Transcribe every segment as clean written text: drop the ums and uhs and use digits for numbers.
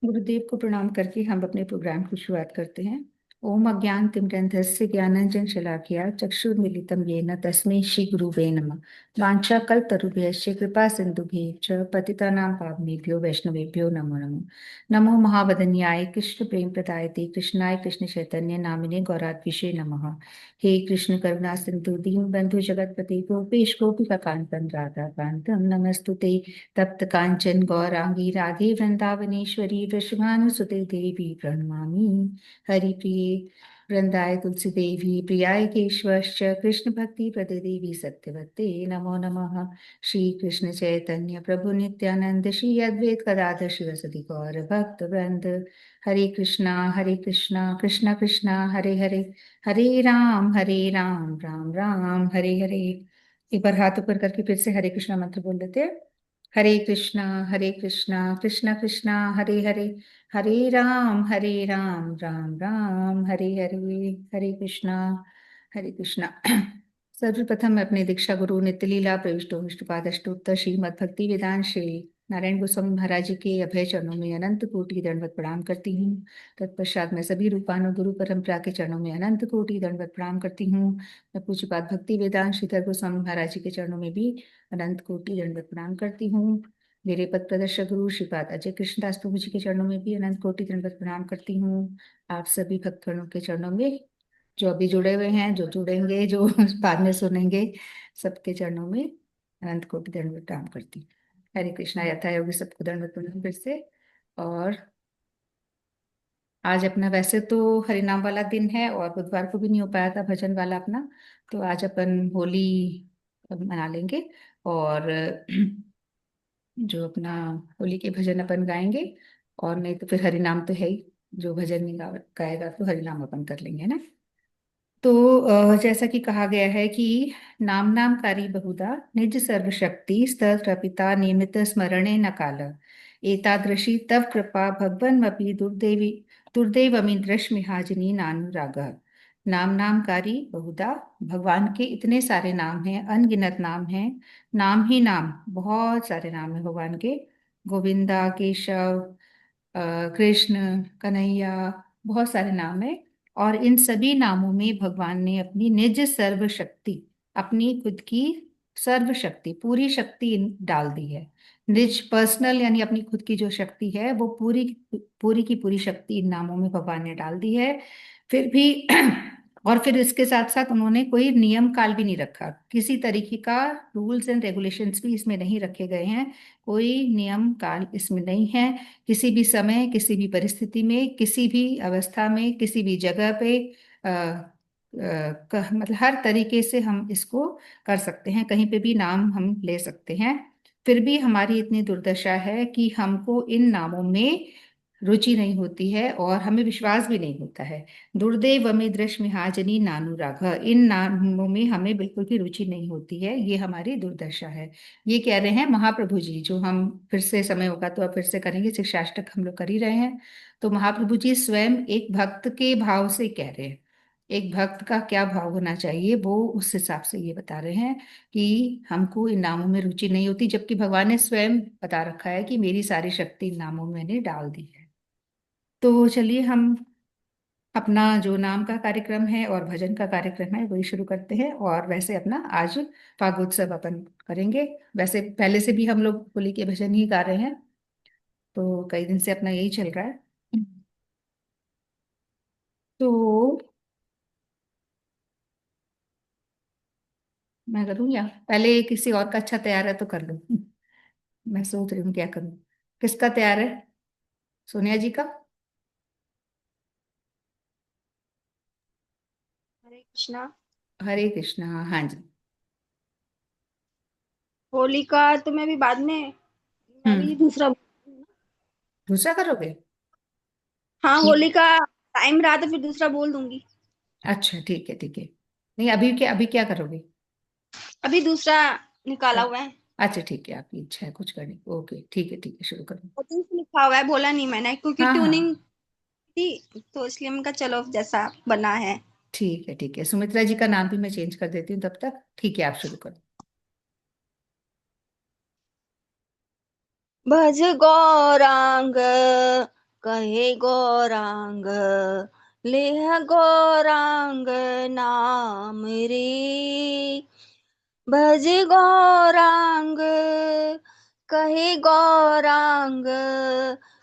गुरुदेव को प्रणाम करके हम अपने प्रोग्राम की शुरुआत करते हैं। ओम अज्ञानतिमिरन्धस्य ज्ञानांजन शलाकया चक्षुर्मीलितं येन तस्मै श्री गुरुवे नमः। वाञ्छाकल्पतरुभ्यश्च कृपा सिन्धुभ्यः च पतितानां पावनेभ्यो वैष्णवेभ्यो नमो नमः। नमो महावदन्याय कृष्ण प्रेम प्रदायते कृष्णाय कृष्ण चैतन्य नामिने गौरात्विषे नमः। हे कृष्ण करुणा सिंधु दीन बंधु जगतपते गोपेश गोपिका कांतम राधा कांतम नमस्तुते। तप्त कांचन गौरांगी राधे वृंदावनेश्वरी वृषभानुसुते देवी प्रणमामि। हरिप्रिये वृंदाय तुलसी देवी प्रियाय केशवश्च कृष्ण भक्ति प्रदे देवी सत्यवते नमो नमः। श्री कृष्ण चैतन्य प्रभु नित्यानंद श्री अद्वैत गदाधर शिवसदि गौर भक्त वृंद। हरे कृष्णा कृष्ण कृष्णा हरे हरे, हरे राम राम राम हरे हरे। एक बार हाथ ऊपर करके फिर से हरे कृष्णा मंत्र बोल लेते हैं। हरे कृष्णा कृष्ण कृष्णा हरे हरे, हरे राम राम राम हरे हरे। हरे कृष्णा। सर्वप्रथम मैं अपने दीक्षा गुरु नित्यलीला प्रविष्टो विष्णुपादष्टोत्तर श्रीमद भक्ति वेदांत श्री नारायण गोस्वामी महाराज जी के अभय चरणों में अनंत कोटि दंडवत प्रणाम करती हूँ। तत्पश्चात मैं सभी रूपानु गुरु परंपरा के चरणों में अनंत कोटि दंडवत प्रणाम करती हूँ। मैं पूज्यपाद भक्ति वेदांत श्रीधर गोस्वामी महाराज जी के चरणों में भी अनंत कोटि दंडवत प्रणाम करती हूँ। मेरे पद प्रदर्शक गुरु श्रीपाद अजय कृष्णदास प्रभु जी के चरणों में भी अनंत कोटि दंडवत प्रणाम करती हूँ। आप सभी भक्तगणों के चरणों में, जो अभी जुड़े हुए हैं, जो जुड़ेंगे, जो बाद में सुनेंगे, सबके चरणों में अनंत कोटि दंडवत प्रणाम करती हूँ। हरे कृष्णा। यथा योगी सबको दंडवत प्रणाम फिर से। और आज अपना वैसे तो हरिनाम वाला दिन है और बुधवार को भी नहीं हो पाया था भजन वाला अपना, तो आज अपन होली मना लेंगे। और जो अपना होली के भजन अपन गाएंगे, और नहीं तो फिर हरिनाम तो है ही, जो भजन नहीं गाएगा तो हरिनाम अपन कर लेंगे ना। तो जैसा कि कहा गया है कि नाम नामकारी बहुधा निज सर्वशक्ति स्तपिता नियमित स्मरणे न काल एतादृशी तव कृपा भगवन्मपि दुर्देवी दुर्दैवमी दृश्मिहाजिनी नानुराग। नाम नामकारी बहुधा, भगवान के इतने सारे नाम हैं, अनगिनत नाम हैं। नाम ही नाम, बहुत सारे नाम हैं भगवान के। गोविंदा, केशव, कृष्ण, कन्हैया, बहुत सारे नाम हैं। और इन सभी नामों में भगवान ने अपनी निज सर्वशक्ति, अपनी खुद की सर्वशक्ति, पूरी शक्ति डाल दी है। निज पर्सनल यानी अपनी खुद की जो शक्ति है वो पूरी पूरी की पूरी शक्ति इन नामों में भगवान ने डाल दी है। फिर भी और फिर इसके साथ साथ उन्होंने कोई नियम काल भी नहीं रखा, किसी तरीके का रूल्स एंड रेगुलेशंस भी इसमें नहीं रखे गए हैं। कोई नियम काल इसमें नहीं है। किसी भी समय, किसी भी परिस्थिति में, किसी भी अवस्था में, किसी भी जगह पे मतलब हर तरीके से हम इसको कर सकते हैं, कहीं पे भी नाम हम ले सकते हैं। फिर भी हमारी इतनी दुर्दशा है कि हमको इन नामों में रुचि नहीं होती है और हमें विश्वास भी नहीं होता है। दुर्दैव में दृश्य मिहाजनी नानुराग, इन नामों में हमें बिल्कुल भी रुचि नहीं होती है, ये हमारी दुर्दशा है। ये कह रहे हैं महाप्रभु जी, जो हम फिर से समय होगा तो अब फिर से करेंगे, शिक्षाष्टक हम लोग कर ही रहे हैं। तो महाप्रभु जी स्वयं एक भक्त के भाव से कह रहे हैं, एक भक्त का क्या भाव होना चाहिए वो उस हिसाब से ये बता रहे हैं कि हमको इन नामों में रुचि नहीं होती, जबकि भगवान ने स्वयं बता रखा है कि मेरी सारी शक्ति इन नामों में मैंने डाल दी है। तो चलिए हम अपना जो नाम का कार्यक्रम है और भजन का कार्यक्रम है वही शुरू करते हैं। और वैसे अपना आज फागोत्सव अपन करेंगे। वैसे पहले से भी हम लोग होली के भजन ही गा रहे हैं, तो कई दिन से अपना यही चल रहा है। तो मैं करूँ या पहले किसी और का अच्छा तैयार है तो कर लूँ? मैं सोच रही हूँ क्या करूँ। किसका तैयार है? सोनिया जी का? हरे कृष्णा। हरे कृष्णा। हाँ जी। होली का तो मैं भी बाद में, मैं भी हम्म। दूसरा। दूसरा करोगे? हाँ, ठीक। होली का टाइम रहा तो फिर दूसरा बोल दूंगी। अच्छा ठीक है ठीक है। नहीं, अभी क्या करोगे? अभी दूसरा निकाला हुआ है। अच्छा ठीक है, आपकी इच्छा है कुछ करने की। ओके ठीक है, शुरू करो। सेटिंग्स लिखा हुआ है, बोला नहीं मैंने क्योंकि हाँ ट्यूनिंग हाँ थी, तो इसलिए मैंने कहा चलो जैसा बना है। ठीक है, सुमित्रा जी का नाम भी मैं चेंज कर देती हूँ तब तक। ठीक है, आप शुरू करो। भज गौरांग कहे गौरांग लेह गौरांग नाम रे, भज गौरांग कहे गौरांग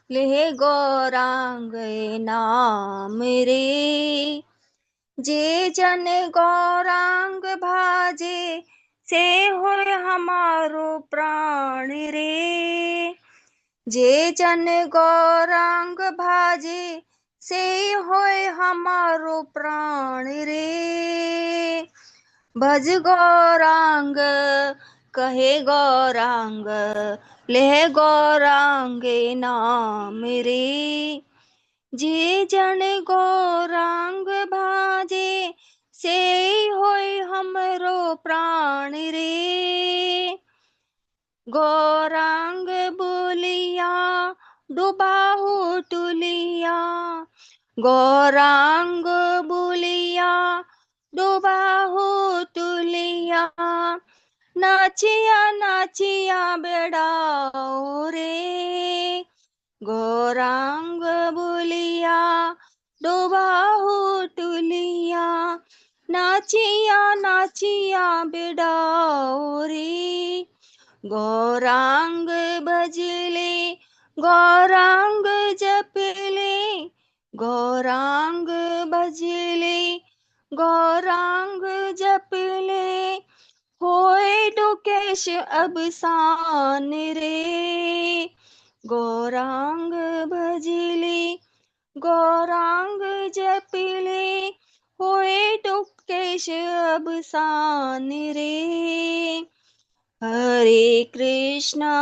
लेह गौरांग नाम रे, जे जन गौरांग भाजे से होय हमारो प्राण रे, जे जन गौरांग भाजे से होय हमारो प्राण रे, भज गौरांग कहे गौरांग लेह गौरांगे नाम रे, जे जन गौरांग भाजे से होय हमरो प्राण रे, गौरांग बोलिया डुबाहु टुलिया, गौरांग बोलिया डुबाहु टुलिया, नाचिया नाचिया बेड़ाओ रे, गौरांग बोलिया डुबाहु टुलिया, नाचिया नाचिया बेड़ाओ रे, गौरांग भजले गौरांग जपले, गौरांग भजले गौरांग जपले, होए डुकेश अब सान रे, गौरांग भजले गौरांग जपले, होए डुकेश अब सान रे, हरे कृष्णा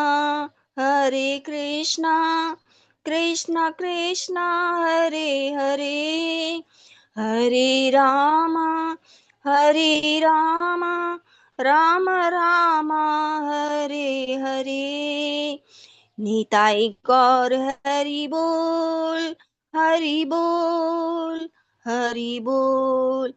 कृष्णा कृष्णा हरे हरे, हरे राम राम राम हरे हरे, निताई गौर हरि बोल हरि बोल हरि बोल,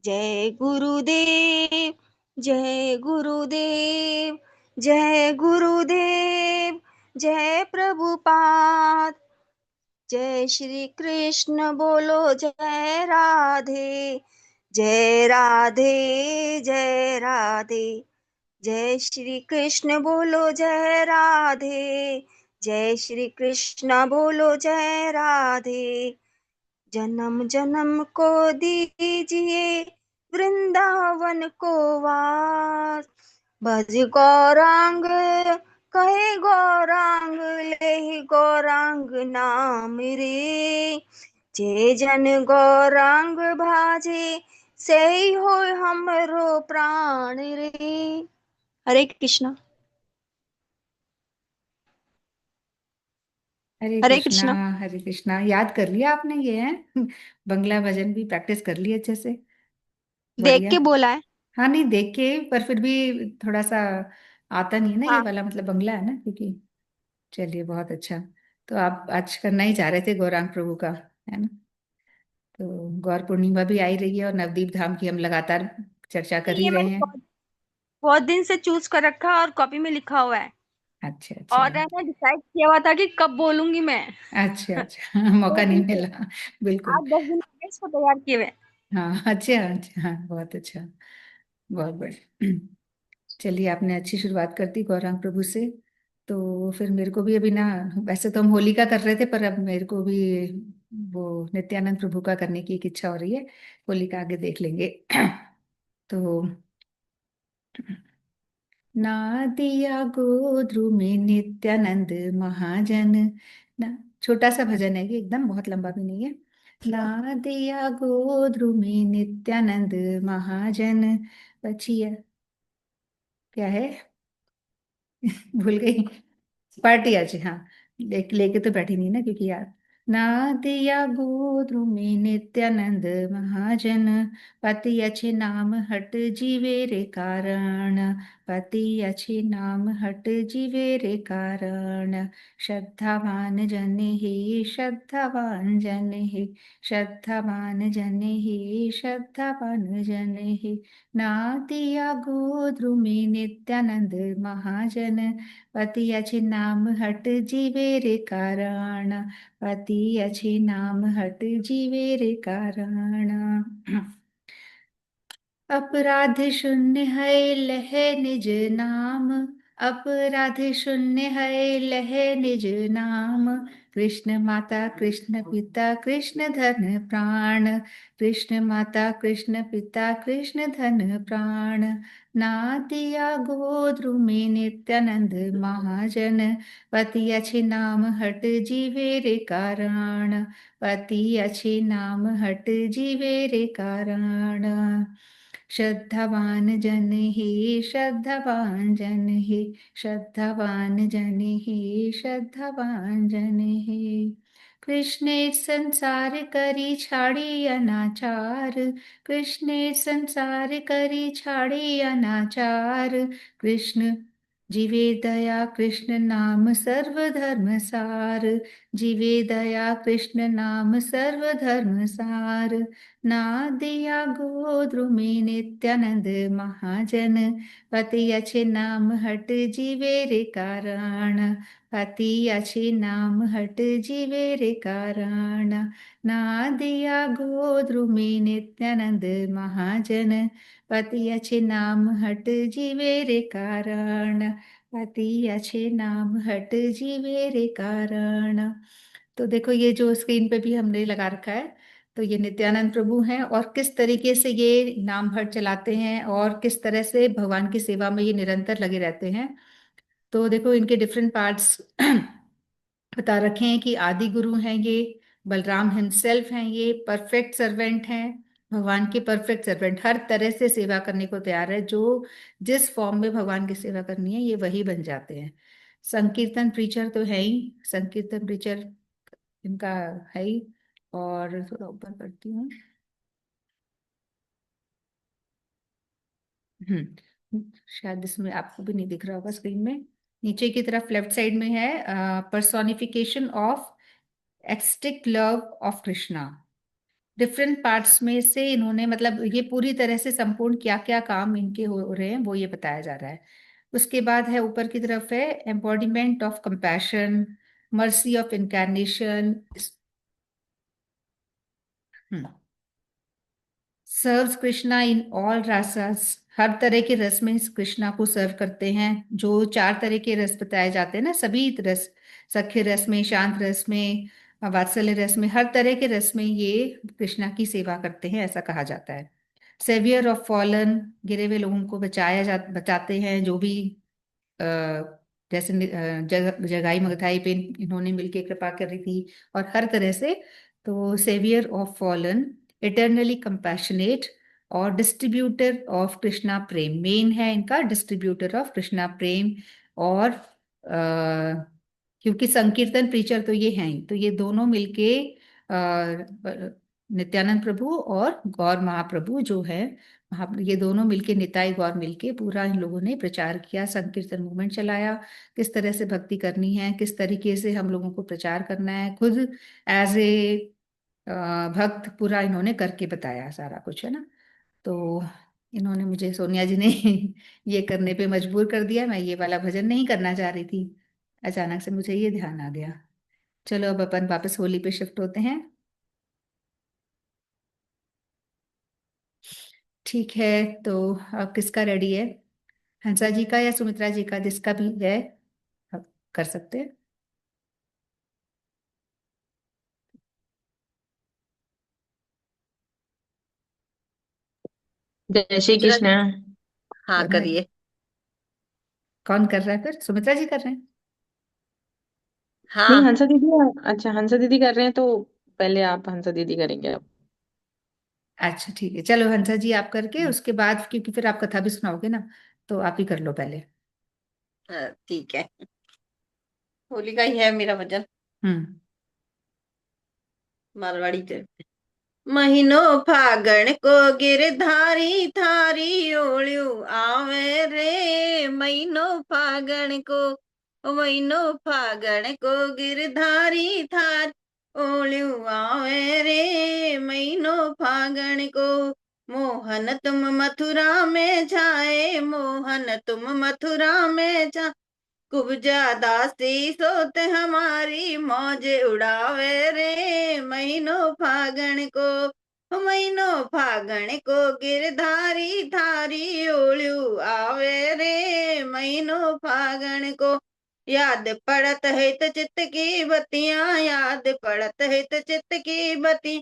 जय गुरुदेव जय गुरुदेव जय गुरुदेव, जय प्रभुपाद, जय श्री कृष्ण बोलो जय राधे, जय राधे जय राधे, जय श्री कृष्ण बोलो जय राधे, जय श्री कृष्ण बोलो जय राधे, जन्म जन्म को दीजिए वृंदावन को वास, भज गौरांग कहे गौरांग ले गौरांग नाम रे, जे जन गौरांग भाजे से हो हमरो प्राण रे। हरे कृष्णा। हरे हरे कृष्णा। कृष्णा। हरे कृष्णा, याद कर लिया आपने ये है। बंगला भजन भी प्रैक्टिस कर ली अच्छे से। देख बढ़िया। के बोला है। हाँ नहीं, देख के, पर फिर भी थोड़ा सा आता नहीं है ना ये हाँ। वाला, मतलब बंगला है ना क्योंकि। चलिए बहुत अच्छा। तो आप आज करना ही चाह रहे थे गौरांग प्रभु का, है ना? तो गौर पूर्णिमा भी आई रही है और नवदीप धाम की हम लगातार चर्चा कर नहीं, ही ये रहे मैंने हैं। बहुत दिन से चूज कर रखा है और कॉपी में लिखा हुआ है। अच्छा अच्छा। और मैंने डिसाइड किया हुआ था कि कब बोलूंगी मैं। अच्छा अच्छा। मौका दो नहीं दिन से, मिला। बिल्कुल। 8-10 दिन हो गए इसको तैयार किए हुए। हाँ अच्छा अच्छा, हाँ बहुत अच्छा। बहुत बढ़िया। चलिए, आपने अच्छी शुरुआत कर दी गौरांग प्रभु से। तो फिर मेरे को भी अभी ना, वैसे तो हम होली का कर रहे थे, पर अब मेरे को भी वो नित्यानंद प्रभु का करने की एक इच्छा हो रही है। होली का आगे देख लेंगे। तो नादिया गोद्रु में नित्यानंद महाजन, ना, छोटा सा भजन है ये, एकदम बहुत लंबा भी नहीं है। नादिया गोद्रु में नित्यानंद महाजन, बचिया क्या है? भूल गई। पार्टी आज, हाँ। लेके तो बैठी नहीं ना, क्योंकि यार, नादिया गोद्रु में नित्यानंद महाजन, पति अच्छे नाम हट जीवे रे कारण, पति अच्छे नाम हट जीवे रे कारण। श्रद्धावान जन ही श्रद्धावान जन ही श्रद्धावान जन ही श्रद्धावान जन ही। नादिया गोद्रुमी नित्यानंद महाजन। पति अच्छे नाम हट जीवे रे कारण। पति अच्छे नाम हट जीवे रे कारण। अपराध शून्य है लह निज नाम। अपराध शून्य है लह निज नाम। कृष्ण माता कृष्ण पिता कृष्ण धन प्राण। कृष्ण माता कृष्ण पिता कृष्ण धन प्राण। नादिया गोद्रुमी नित्यानंद महाजन। पति अच्छे नाम हट जीवे रे कारण। पति अच्छे नाम हट जीवे रे कारण। श्रद्धावान जन ही श्रद्धावान जन ही श्रद्धावान जन ही श्रद्धावान जन ही। कृष्णे संसार करी छाड़ी अनाचार। कृष्णे संसार करी छाड़ी अनाचार। कृष्ण जीवे दया कृष्ण नाम सर्वधर्म सार। जीवे दया कृष्ण नाम सर्वधर्म सार। नादिया गोद्रुमी नित्यानंद महाजन। पति अच्छे नाम हट जीवे रे कारण। पति अच्छे नाम हट जीवे रे कारण। नादिया गोद्रुमी नित्यानंद महाजन। पति अच्छे नाम हट जीवे रे कारण। पति अच्छे नाम हट जीवे रे कारण। तो देखो ये जो स्क्रीन पे भी हमने लगा रखा है, तो ये नित्यानंद प्रभु हैं और किस तरीके से ये नाम भर चलाते हैं और किस तरह से भगवान की सेवा में ये निरंतर लगे रहते हैं। तो देखो इनके डिफरेंट पार्ट्स बता रखे हैं कि आदि गुरु हैं ये, बलराम हिमसेल्फ हैं, ये परफेक्ट सर्वेंट हैं, भगवान के परफेक्ट सर्वेंट, हर तरह से सेवा करने को तैयार है। जो जिस फॉर्म में भगवान की सेवा करनी है ये वही बन जाते हैं। संकीर्तन प्रीचर तो है ही, संकीर्तन प्रीचर इनका है ही। और थोड़ा ऊपर करती हूँ। शायद इसमें आपको भी नहीं दिख रहा होगा स्क्रीन में। नीचे की तरफ लेफ्ट साइड में है personification of ecstatic love of Krishna. Different parts में से इन्होंने मतलब ये पूरी तरह से संपूर्ण क्या क्या काम इनके हो रहे हैं वो ये बताया जा रहा है। उसके बाद है ऊपर की तरफ है embodiment of compassion, mercy of incarnation, serves Krishna in all rasas, हर तरह के रस में इस कृष्णा को सर्व करते हैं। जो चार तरह के रस बताए जाते हैं ना, सभी रस, सख्य रस में, शांत रस में, वात्सल्य रस में, हर तरह के रस में ये कृष्णा की सेवा करते हैं ऐसा कहा जाता है। सेवियर ऑफ फॉलन, गिरे हुए लोगों को बचाते हैं। जो भी अ, जैसे जगाई मगधाई पे इन्होंने मिलके कृपा करी थी और हर तरह से। तो saviour of fallen, eternally compassionate और distributor of Krishna prem, main है इनका डिस्ट्रीब्यूटर ऑफ कृष्णा प्रेम। और क्योंकि संकीर्तन प्रीचर तो ये हैं ही, तो ये दोनों मिलके नित्यानंद प्रभु और गौर महाप्रभु जो है, ये दोनों मिलके, निताई गौर मिलके पूरा इन लोगों ने प्रचार किया, संकीर्तन मूवमेंट चलाया। किस तरह से भक्ति करनी है, किस तरीके से हम लोगों को प्रचार करना है, खुद एज ए भक्त पूरा इन्होंने करके बताया सारा कुछ, है ना। तो इन्होंने मुझे, सोनिया जी ने ये करने पे मजबूर कर दिया। मैं ये वाला भजन नहीं करना चाह रही थी, अचानक से मुझे ये ध्यान आ गया। चलो अब अपन वापस होली पे शिफ्ट होते हैं। ठीक है, तो अब किसका रेडी है, हंसा जी का या सुमित्रा जी का, जिसका भी है आप कर सकते हैं। जय श्री सुमित्रा कृष्ण। हाँ दोनों है। करिए। कौन कर रहा है फिर, सुमित्रा जी कर रहे हैं। नहीं हाँ। हंसा दीदी। अच्छा हंसा दीदी कर रहे हैं तो पहले आप हंसा दीदी करेंगे अब। अच्छा ठीक है, चलो हंसा जी आप करके उसके बाद, क्योंकि फिर आप कथा भी सुनाओगे ना, तो आप ही कर लो पहले। ठीक है, होली का ही है मेरा भजन, हम्म। मारवाड़ी के। महीनो फागण को गिरधारी थारी ओळ्यू आवे रे। महीनो फागण को गिरधारी थार ओळ्यू आवे रे। महीनो फागण को मोहन तुम मथुरा में छाए, मोहन तुम मथुरा में छाए। कुब्जा दासी सोत हमारी मौज उड़ावे रे। महीनो फागण को गिरधारी थारी ओळ्यू आवे रे। महीनो फागण को याद पड़त है तो चित्त की बत्तियां, याद पड़त है तो चित्त की बत्ती।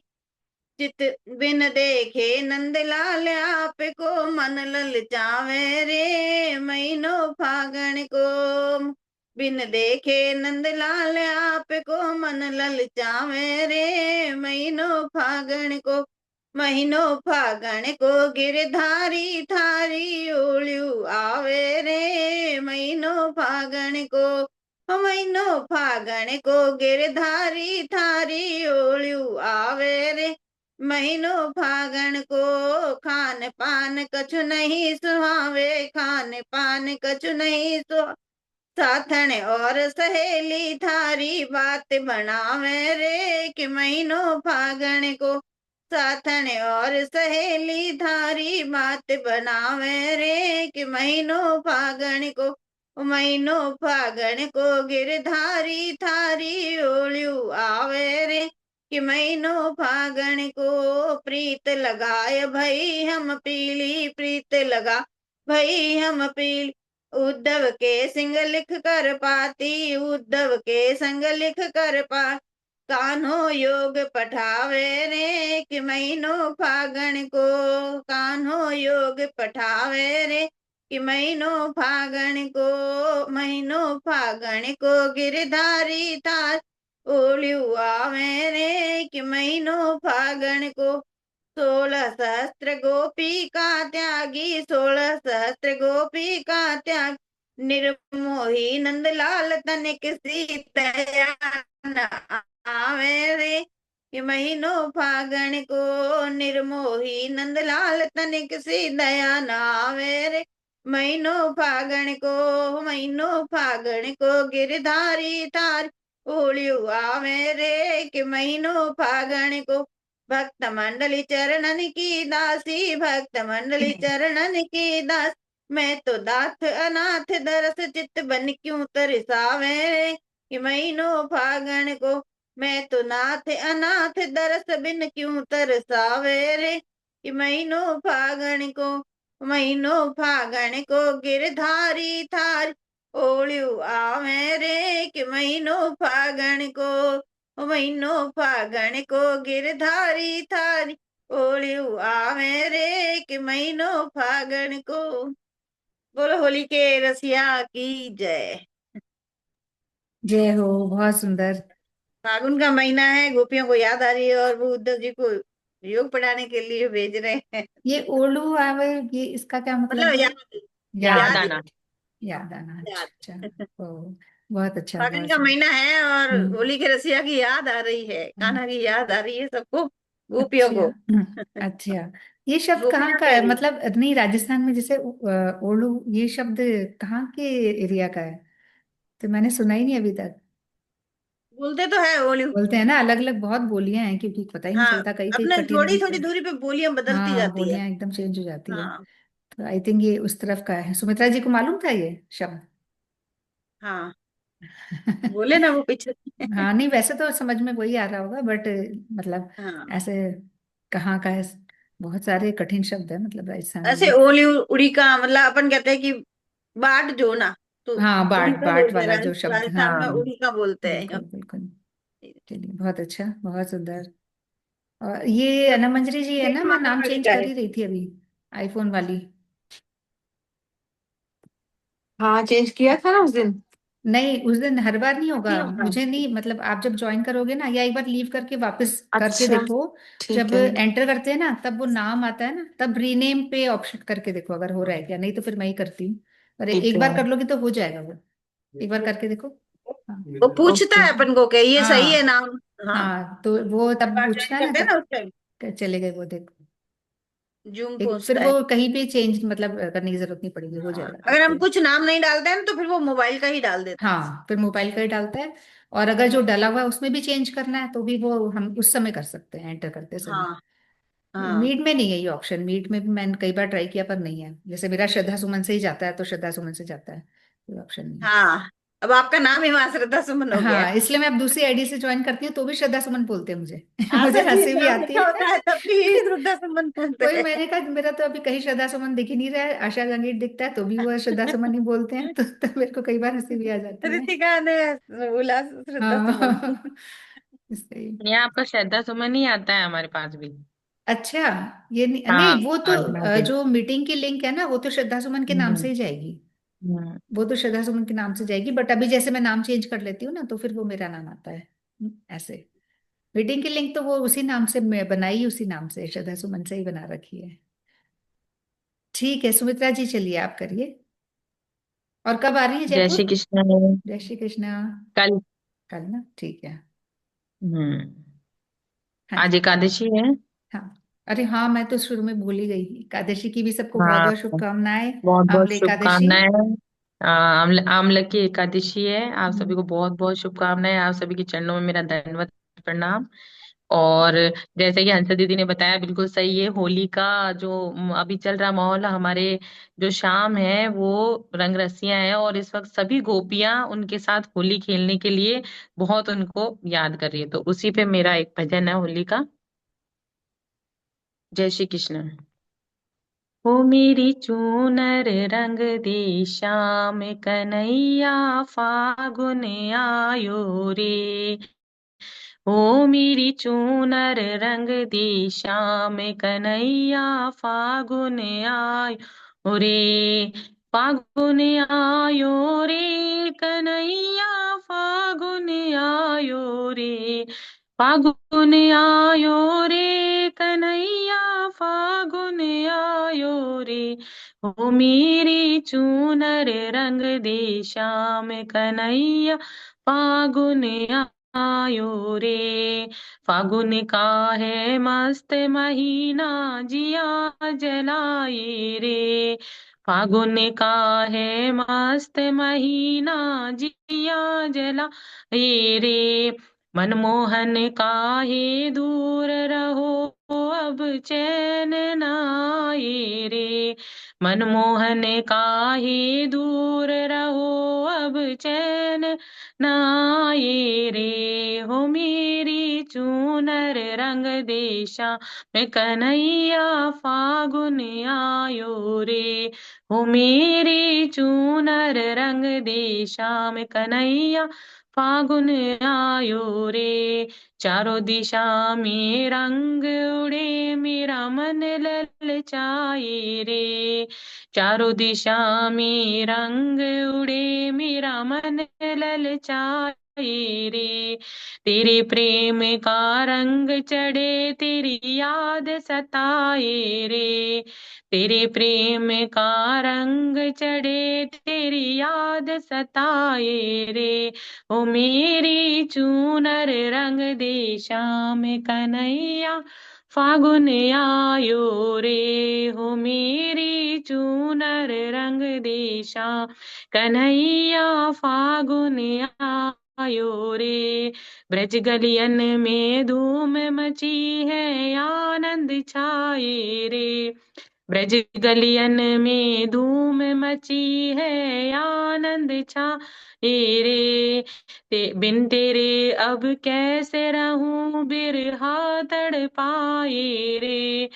चित बिन देखे नंदलाल आपको मन ललचावे रे। महीनो फागण को बिन देखे नंदलाल आपको मन ललचावे रे। महीनो फागण को गिरधारी थारी ओळ्यू आवे रे। महीनो फागण को गिरधारी थारी ओळ्यू आवे रे। महीनो फागण को खान पान कछु नहीं सुहावे, खान पान कछु नहीं सुहा। साथन और सहेली थारी बात बनावे रे। कि महीनो फागण को साथन और सहेली थारी बात बनावे रे। कि महीनो फागण को गिरधारी थारी ओळ्यू आवे रे। कि महीनो फागण को प्रीत लगाय भई हम पीली, प्रीत लगा भई हम पीली। उद्धव के सिंग लिख कर पाती, उद्धव के संग लिख कर पा। कान्हो योग पठावे रे। कि महीनो फागण को कान्हो योग पठावे रे। कि महीनो फागण को गिरधारी थार ओळ्यू आवे रे। कि महीनो फागण को 16 सहस्त्र गोपी का त्यागी, 16 सहस्त्र गोपी का त्याग। निर्मोही नंदलाल तनिक सी दया न आवे रे। कि महीनो फागण को निर्मोही नंदलाल तनिक सी दया न आवे रे। महीनो फागण को गिरधारी थार ओळ्यू आवे रे। कि महीनो फागण को भक्त मंडली चरणन की दासी, भक्त मंडली चरणन की दास। मैं तो दाथ अनाथ दरस चित बन क्यों तरसावे रे। कि महीनो फागण को मैं तो नाथ अनाथ दरस बिन क्यों तरसावे रे। कि महीनो फागण को गिरधारी थार ओळ्यू आवे रे। कि महीनो फागण को गिरधारी थारी ओळ्यू आवे रे। कि महीनो फागण को। बोलो होली के रसिया की जय। जय हो, बहुत सुंदर। फागुन का महीना है, गोपियों को याद आ रही है और वो उद्धव जी को योग पढ़ाने के लिए भेज रहे हैं। ये ओलू आवे, ये इसका क्या मतलब मतलब है? याद याद आना। याद आना। याद। अच्छा अच्छा। ओ, बहुत अच्छा, फागुन बहुत का सुंदर। महीना है और हम्म होली के रसिया की याद आ रही है, हम्म, कान्हा की याद आ रही है सबको, गोपियों अच्छा को। अच्छा। ये शब्द कहाँ गोपियां का कह है? रही मतलब नहीं, राजस्थान में जैसे ओलू, ये शब्द कहाँ के एरिया का है? तो मैंने सुना ही नहीं अभी तक। बोलते तो है होली। बोलते हैं ना, अलग अलग बहुत बोलियां हैं, क्योंकि पता ही नहीं हाँ, चलता, कई कई अपने कठिन थोड़ी भी थोड़ी तो। दूरी पे बोलियां बदलती हाँ, जाती है। बोलियां एकदम चेंज हो जाती है। हाँ तो आई थिंक ये उस तरफ का है। सुमित्रा जी को मालूम था ये शब्द? हाँ, बोले ना वो पीछे। हाँ, नहीं वैसे तो समझ में वही आ रहा होगा, बट मतलब हाँ, ऐसे कहाँ का है? बहुत सारे कठिन शब्द है मतलब राजस्थानी ऐसे में। ओली उड़ी का मतलब अपन कहते हैं कि बाट जो ना, तो हाँ, उड़ी बाट का बाट बोलते हैं, वाला जो शब्द, राजस्थान में हाँ। उड़ी का बोलते हैं। बिल्कुल बिल्कुल। चलिए, बहुत अच्छा, बहुत सुंदर। और ये अनम मंजरी जी है ना, मैं नाम मालूम चेंज का कर है। ही रही थी अभी, आईफोन वाली। हाँ, चेंज किया था ना उस दिन। नहीं, उस दिन हर बार नहीं होगा। नहीं होगा। मुझे नहीं, मतलब आप जब ज्वाइन करोगे ना, या एक बार लीव करके वापस करके अच्छा, देखो। जब ठीक है। एंटर करते हैं ना, तब वो नाम आता है ना, तब रीनेम पे ऑप्शन करके देखो अगर हो रहा है क्या। नहीं तो फिर मैं ही करती हूँ। पर ठीक एक बार है। कर लोगे तो हो जाएगा वो। एक बार करके देखो। हाँ वो पूछता ओके। है अपन को कि ये सही है हाँ नाम। हाँ, हाँ, तो वो हर तब बार पूछता ज्वाइन है ना, करते हैं ना तब। उस टाइम। चले गए वो, देखो। जूम फिर पहुंचता है। वो कहीं भी चेंज मतलब करने की जरूरत नहीं पड़ेगी, हो हाँ, जाएगा अगर हम करके। कुछ नाम नहीं डालते हैं तो फिर वो मोबाइल का ही डाल देता है। हाँ, फिर मोबाइल का ही डालता है। और अगर जो डला हुआ है उसमें भी चेंज करना है तो भी वो हम उस समय कर सकते हैं, एंटर करते समय। हाँ हाँ। मीट में नहीं है ये ऑप्शन, मीट में भी मैंने कई बार ट्राई किया पर नहीं है। जैसे मेरा श्रद्धा सुमन से ही जाता है तो श्रद्धा सुमन से जाता है, कोई ऑप्शन नहीं है। हाँ, अब आपका नाम ही वहां श्रद्धा सुमन हो गया। हाँ, इसलिए मैं अब दूसरी आईडी से ज्वाइन करती हूँ तो भी श्रद्धा सुमन बोलते हैं मुझे। मुझे अच्छा जी, हंसी भी नाम आती लिखा है। होता है तब भी श्रद्धा सुमन बोलते वही हैं। मैंने कहा, मेरा तो अभी कहीं श्रद्धा सुमन दिख ही नहीं रहा है, आशा जंगीर दिखता है तो भी वो श्रद्धा सुमन ही बोलते हैं, तो मेरे को कई बार हंसी भी आ जाती है। रितिका ने बोला श्रद्धा सुमन। हाँ। सही। यहाँ आपका श्रद्धा सुमन ही आता है हमारे पास भी। अच्छा, ये नहीं, हाँ, नहीं वो तो हाँ, यहाँ पे। जो मीटिंग की लिंक है ना, वो तो श्रद्धा सुमन के नाम से हम्म। ही जाएगी। हम्म। वो तो श्रद्धा सुमन के नाम से जाएगी, बट अभी जैसे मैं नाम चेंज कर लेती हूँ ना तो फिर वो मेरा नाम आता है। ऐसे। मीटिंग की लिंक तो वो उसी नाम से मैं बनाई, उसी नाम से श्रद्धा सुमन से ही बना रखी है। ठीक है सुमित्रा जी, चलिए आप करिए। और कब आ रही है जय जयपुर? श्री कृष्ण। जय श्री कृष्णा। कल। कल ना, ठीक है। हम्म। हाँ आज जी। एकादशी है। हाँ, अरे हाँ, मैं तो शुरू में भूल ही गई। एकादशी की भी सबको बहुत हाँ, बहुत शुभकामनाएं। बहुत बहुत आमले एकादशी। शुभकामनाएं। आमल की एकादशी है, आप हम्म, सभी को बहुत बहुत शुभकामनाएं। आप सभी के चरणों में मेरा दंडवत प्रणाम। और जैसे कि हंसा दीदी ने बताया, बिल्कुल सही है। होली का जो अभी चल रहा माहौल है, हमारे जो शाम है वो रंग रसियां हैं, और इस वक्त सभी गोपियां उनके साथ होली खेलने के लिए बहुत उनको याद कर रही है। तो उसी पे मेरा एक भजन है होली का। जय श्री कृष्ण। हो मेरी चूनर रंग दे श्याम कन्हैया, फागुन आयो रे। ओ मेरी चूनर रंग दे श्याम कन्हैया, फागुन आयो रे। फागुन आयो रे कन्हैया, फागुन आयो रे। फागुन आयो रे कन्हैया, फागुन आयो रे। ओ मेरी चूनर रंग दे श्याम कन्हैया, फागुन आयो रे। फागुन का है मस्त महीना, जिया जलाए रे। फागुन का है मस्त महीना, जिया जलाए रे। मनमोहन काहे दूर रहो, अब चैन न आए रे। मनमोहन काहे दूर रहो, अब चैन न आए रे। हो मेरी चूनर रंग देशा में कन्हैया, फागुन आयो रे। हो मेरी चूनर रंग देशा में कन्हैया, फागुन आयो रे। चारों दिशा में रंग उड़े, मेरा मन ललचाए रे। चारों दिशा में रंग उड़े, मेरा मन ललचाए रे। तेरे प्रेम का रंग चढ़े, तेरी याद सताए रे। तेरे प्रेम का रंग चढ़े, तेरी याद सताए रे। ओ मेरी चूनर रंग दे श्याम कन्हैया, फागुन आयो रे। हो मेरी चूनर रंग दे श्याम कन्हैया, फागुन आयो रे। ब्रज गलियन में धूम मची है, आनंद छाए रे। ब्रज गलियन में धूम मची है, आनंद छाए रे। बिन तेरे अब कैसे रहूं, बिरहा तड़पाए रे।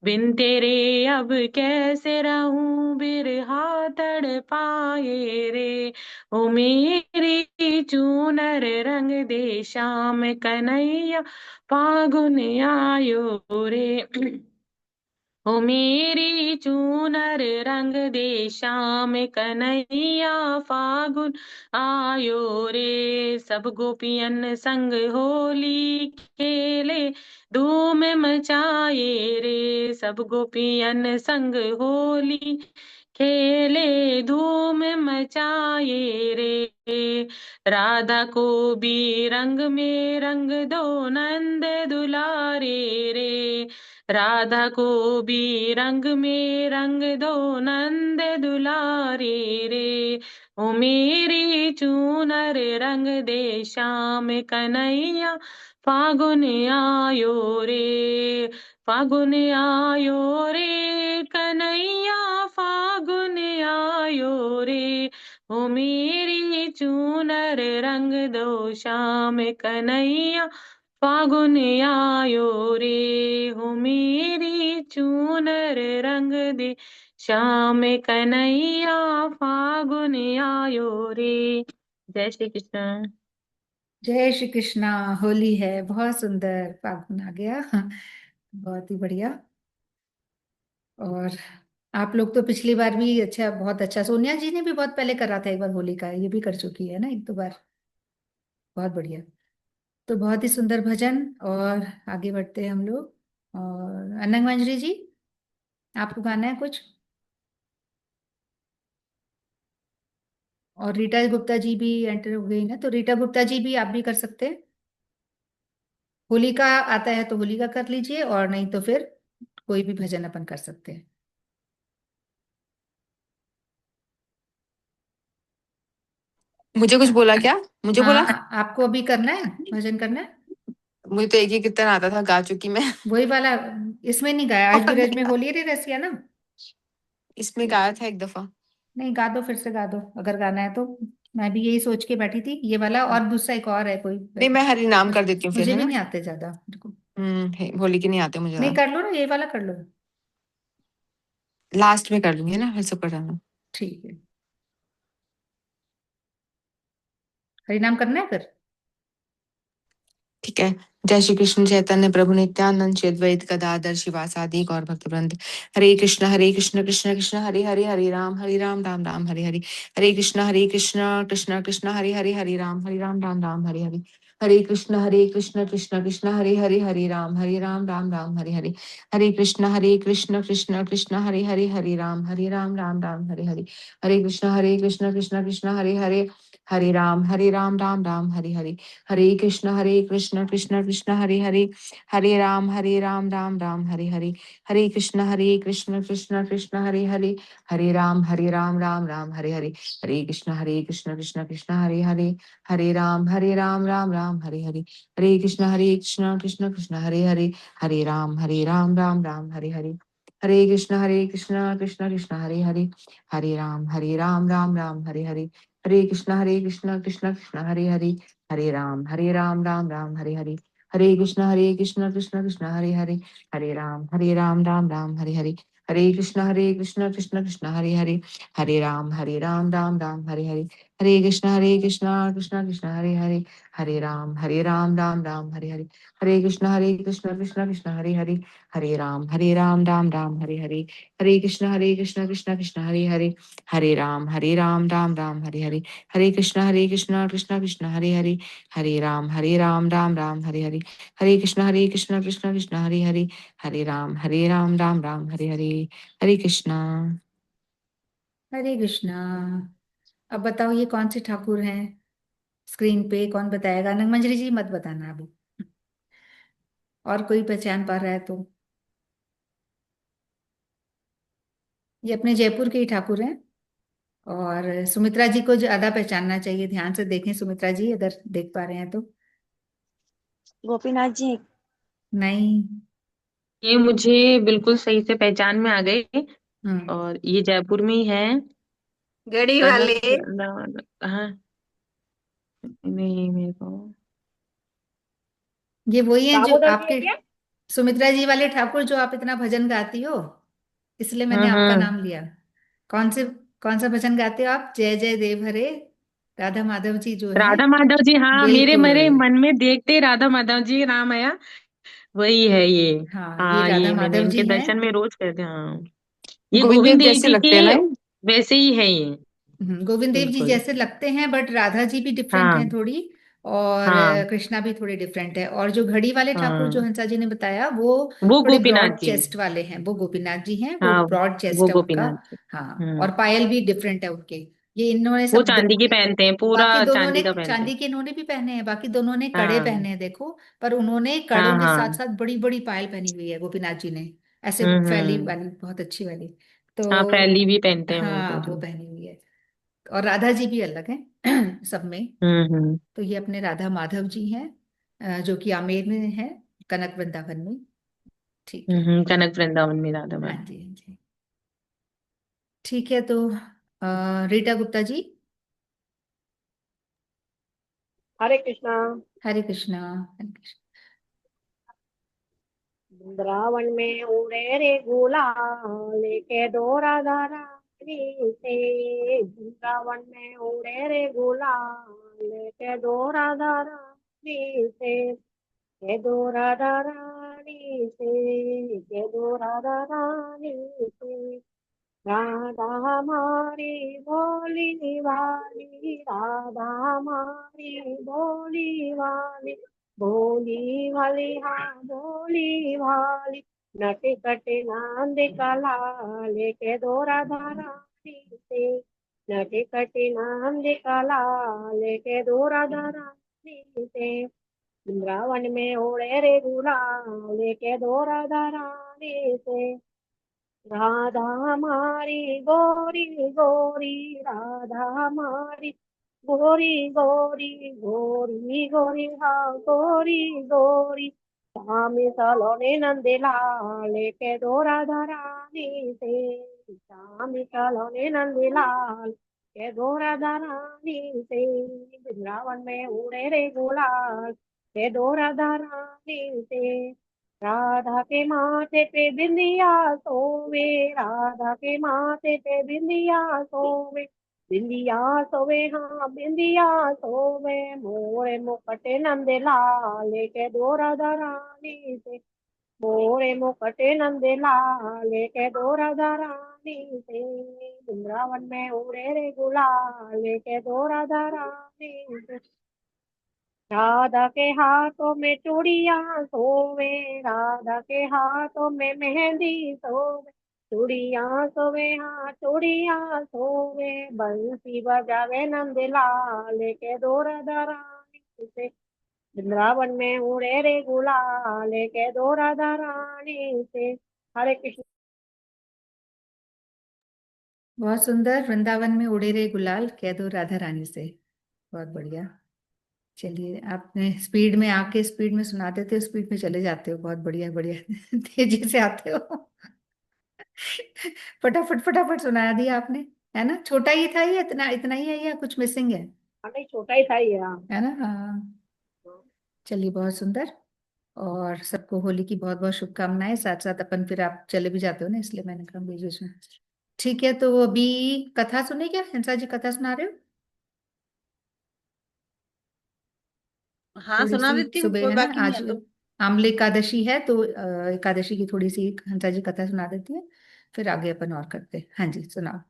बिन तेरे अब कैसे रहूं, बिरहा तड़पाए रे। ओ मेरी चूनर रंग दे श्याम कन्हैया, फागुन आयो रे। ओ मेरी चूनर रंग दे श्याम कन्हैया, फागुन आयो रे। सब गोपियन संग होली खेले, धूम मचाए रे। सब गोपियन संग होली खेले धूम मचाए रे। राधा को भी रंग में रंग दो नंद दुलारे रे। राधा को भी रंग में रंग दो नंद दुलारे रे। ओ मेरी चूनर रंग दे श्याम कन्हैया फागुन आयो रे। फागुन आयो रे कन्हैया फागुन आयो रे। ओ मेरी चूनर रंग दो श्याम कन्हैया फागुन आयो रे। हो मेरी चूनर रंग दे श्याम कन्हैया फागुन आयो रे। जय श्री कृष्ण। जय श्री कृष्णा। होली है, बहुत सुंदर, फागुन आ गया। बहुत ही बढ़िया। और आप लोग तो पिछली बार भी अच्छा, बहुत अच्छा, सोनिया जी ने भी बहुत पहले करा था एक बार होली का, ये भी कर चुकी है ना एक दो बार। बहुत बढ़िया। तो बहुत ही सुंदर भजन। और आगे बढ़ते हैं हम लोग। और अनंग मंजरी जी, आपको गाना है कुछ? और रीटा गुप्ता जी भी एंटर हो गई ना, तो रीटा गुप्ता जी भी, आप भी कर सकते हैं। होली का आता है तो होली का कर लीजिए, और नहीं तो फिर कोई भी भजन अपन कर सकते हैं। मुझे कुछ बोला क्या? मुझे बोला? हाँ, आपको अभी करना है, भजन करना है। मुझे तो एक ही कीर्तन आता था, गा चुकी मैं। वही वाला। इसमें नहीं गाया, आज और बीरज में नहीं, होली रे रसिया ना। इसमें गाया था एक दफा। नहीं, गा दो, फिर से गा दो अगर गाना है तो। मैं भी यही सोच के बैठी थी, ये वाला और दूसरा एक और है कोई। नहीं, मैं हरि नाम कर देती हूँ फिर, मुझे है भी ना। नहीं आते ज्यादा, देखो। होली के नहीं आते मुझे नहीं, ज्यादा। कर लो ना, ये वाला कर लो। लास्ट में कर लूंगी, है ना, फिर सब कर जाना। ठीक है। हरिनाम करना है फिर। ठीक है। जय श्री कृष्ण चैतन्य प्रभु नित्यानंद श्री अद्वैत गदाधर शिवासादि गौर भक्त वृंद। हरे कृष्ण कृष्ण कृष्ण हरे हरे, हरे राम राम राम हरे हरे। हरे कृष्ण कृष्ण कृष्ण हरे राम राम हरे हरे। हरे कृष्ण कृष्ण कृष्ण हरे राम राम हरे हरे। हरे कृष्ण कृष्ण कृष्ण हरे राम राम हरे हरे। हरे कृष्ण कृष्ण कृष्ण हरे राम हरे हरे। हरे कृष्ण कृष्ण कृष्ण हरे राम राम हरे हरे। हरे कृष्ण कृष्ण कृष्ण हरे राम राम हरे हरे। हरे कृष्ण कृष्ण कृष्ण हरे राम राम हरे हरे। हरे कृष्ण कृष्ण कृष्ण हरे राम राम हरे हरे। हरे कृष्ण कृष्ण कृष्ण हरे राम राम हरे हरे। हरे कृष्ण कृष्ण कृष्ण हरे राम राम हरे हरे। हरे कृष्ण कृष्ण कृष्ण हरे राम हरे हरे। हरे कृष्ण कृष्ण कृष्ण हरे राम राम हरे हरे। हरे कृष्ण कृष्ण कृष्ण हरे राम राम हरे हरे। हरे कृष्ण कृष्ण कृष्ण हरे राम राम हरे हरे। हरे कृष्ण कृष्ण कृष्ण हरे राम राम हरे हरे। हरे कृष्ण कृष्ण कृष्ण हरे राम राम हरे हरे। हरे कृष्ण कृष्ण कृष्ण हरे राम राम हरे हरे। हरे कृष्णा। हरे कृष्णा। अब बताओ, ये कौन से ठाकुर हैं स्क्रीन पे, कौन बताएगा? अनंग मंजरी जी मत बताना अभी। और कोई पहचान पा रहा है तो। ये अपने जयपुर के ही ठाकुर हैं। और सुमित्रा जी को ज्यादा पहचानना चाहिए, ध्यान से देखें सुमित्रा जी, अगर देख पा रहे हैं तो। गोपीनाथ जी। नहीं। ये मुझे बिल्कुल सही से पहचान में आ गए। हम्म। और ये जयपुर में ही है। गढ़ी कनक वाले। हाँ। नहीं मेरे को। ये वही है जो दामोदर जी है आपके क्या? सुमित्रा जी वाले ठाकुर, जो आप इतना भजन गाती हो, इसलिए मैंने आपका हम्म। नाम लिया। कौन से, कौन सा भजन गाते हो आप? जय जय देव हरे, राधा माधव जी जो हैं। राधा माधव जी, हाँ, मेरे बिल्कुल। मेरे मन में देखते राधा माधव जी नाम आया। वही है ये। हाँ, ये हाँ, राधा ये मैंने माधव इनके जी हैं। दर्शन में रोज करते हैं, हाँ। ये गोविंद देव गोविंद देव जैसे जी लगते हैं ना के ये? वैसे ही है ये। गोविंद देव जी बिल्कुल। जैसे लगते हैं, बट राधा जी भी डिफरेंट हैं हाँ। थोड़ी। और हाँ कृष्णा भी थोड़े डिफरेंट है। और जो घड़ी वाले ठाकुर जो हाँ, हंसा जी ने बताया वो वो थोड़े गोपीनाथ ब्रॉड जी हैं। चेस्ट वाले हैं, वो गोपीनाथ जी हैं, वो हाँ, ब्रॉड वो चेस्ट है उनका। गोपीनाथ जी। हाँ, और पायल भी डिफरेंट है उनके। ये इन्होंने वो सब चांदी की पहनते हैं, पूरा बाकी दोनों ने चांदी का पहनते हैं। चांदी के इन्होंने भी पहने हैं, बाकी दोनों ने कड़े हाँ पहने हैं देखो। पर उन्होंने हाँ कड़ों के साथ हाँ। साथ बड़ी बड़ी पायल पहनी हुई है गोपीनाथ जी ने, ऐसे फैली हम्म। वाली, बहुत अच्छी वाली। हाँ, तो फैली भी पहनते हैं वो हाँ, तो वो जी। पहनी हुई है। और राधा जी भी अलग है सब में। हम्म। तो ये अपने राधा माधव जी हैं, जो कि आमेर में है, कनक वृंदावन में। ठीक है। कनक वृंदावन में राधा हाँ माधव। जी, हाँ जी। ठीक है, तो रीटा गुप्ता जी। हरे कृष्णा। हरे कृष्णा, हरे कृष्णा। वृंदावन में उड़े रे गुलाल लेके डोरा धारा से। वृंदावन में उड़े रे गुलाल लेके डोरा धारा से। के डोरा धारानी से, के डोरा धारानी से। राधा हमारी भोली वाली, राधा हमारी भोली वाली, भोली वाली हाँ भोली वाली। नटे कटे नांद कला लेके दोरा धारा से। नटे कटे नांद कला लेके दोरा धारा से। वृंदावन में ओढ़े रे गुलाल लेके दोरा धारा से। राधा हमारी गोरी गोरी, राधा हमारी गोरी गोरी, गोरी गोरी हाँ गोरी गोरी। स्वामी सलोने नंदला लेके दो राधा रानी से। स्वामी सलोने नंदलाल के दो राधा रानी से। वृंदावन में उड़े रे गुलाल के दो राधा रानी से। राधा के माथे पे बिंदिया सोवे, राधा के माथे पे बिंदिया सोवे। बिंदिया सोवे हाँ बिंदिया सोवे। मोरे मुकटे नंद लाल के दो राधा रानी से। मोरे मुकटे नंद लाल के दो राधा रानी से। वृंदावन में उड़े रे गुलाल के दो राधा रानी से। राधा के हाथों में चूड़िया सोवे, राधा के हाथों में मेहंदी सोवे। चूड़िया सोवे हाँ चूड़िया सोवे। बंसी बजावे नंदलाल के दो राधा रानी से। वृंदावन में उड़े रे गुलाल के दो राधा रानी से। हरे कृष्ण। बहुत सुंदर, वृंदावन में उड़े रे गुलाल कह दो राधा रानी से। बहुत बढ़िया। चलिए, आपने स्पीड में आके स्पीड में सुना देते हो, स्पीड में चले जाते हो, बहुत बढ़िया बढ़िया तेजी से आते हो फटाफट फटाफट सुना दिया आपने, है ना? छोटा ही था ये, इतना इतना ही है या कुछ मिसिंग है? नहीं छोटा ही था ये हाँ। है ना? हाँ। चलिए, बहुत सुंदर। और सबको होली की बहुत बहुत शुभकामनाएं। साथ साथ अपन, फिर आप चले भी जाते हो ना, इसलिए मैंने कहा बीच बीच में। ठीक है, तो अभी कथा सुने क्या? हंसा जी कथा सुना रहे हो? हाँ, थोड़ी सुना सी देती हूँ, सुबह, कोई है ना, बाकी नहीं आज है तो। आमले एकादशी है, तो एकादशी की थोड़ी सी हंसा जी कथा सुना देती है, फिर आगे अपन और करते हैं। हाँ जी, सुनाओ।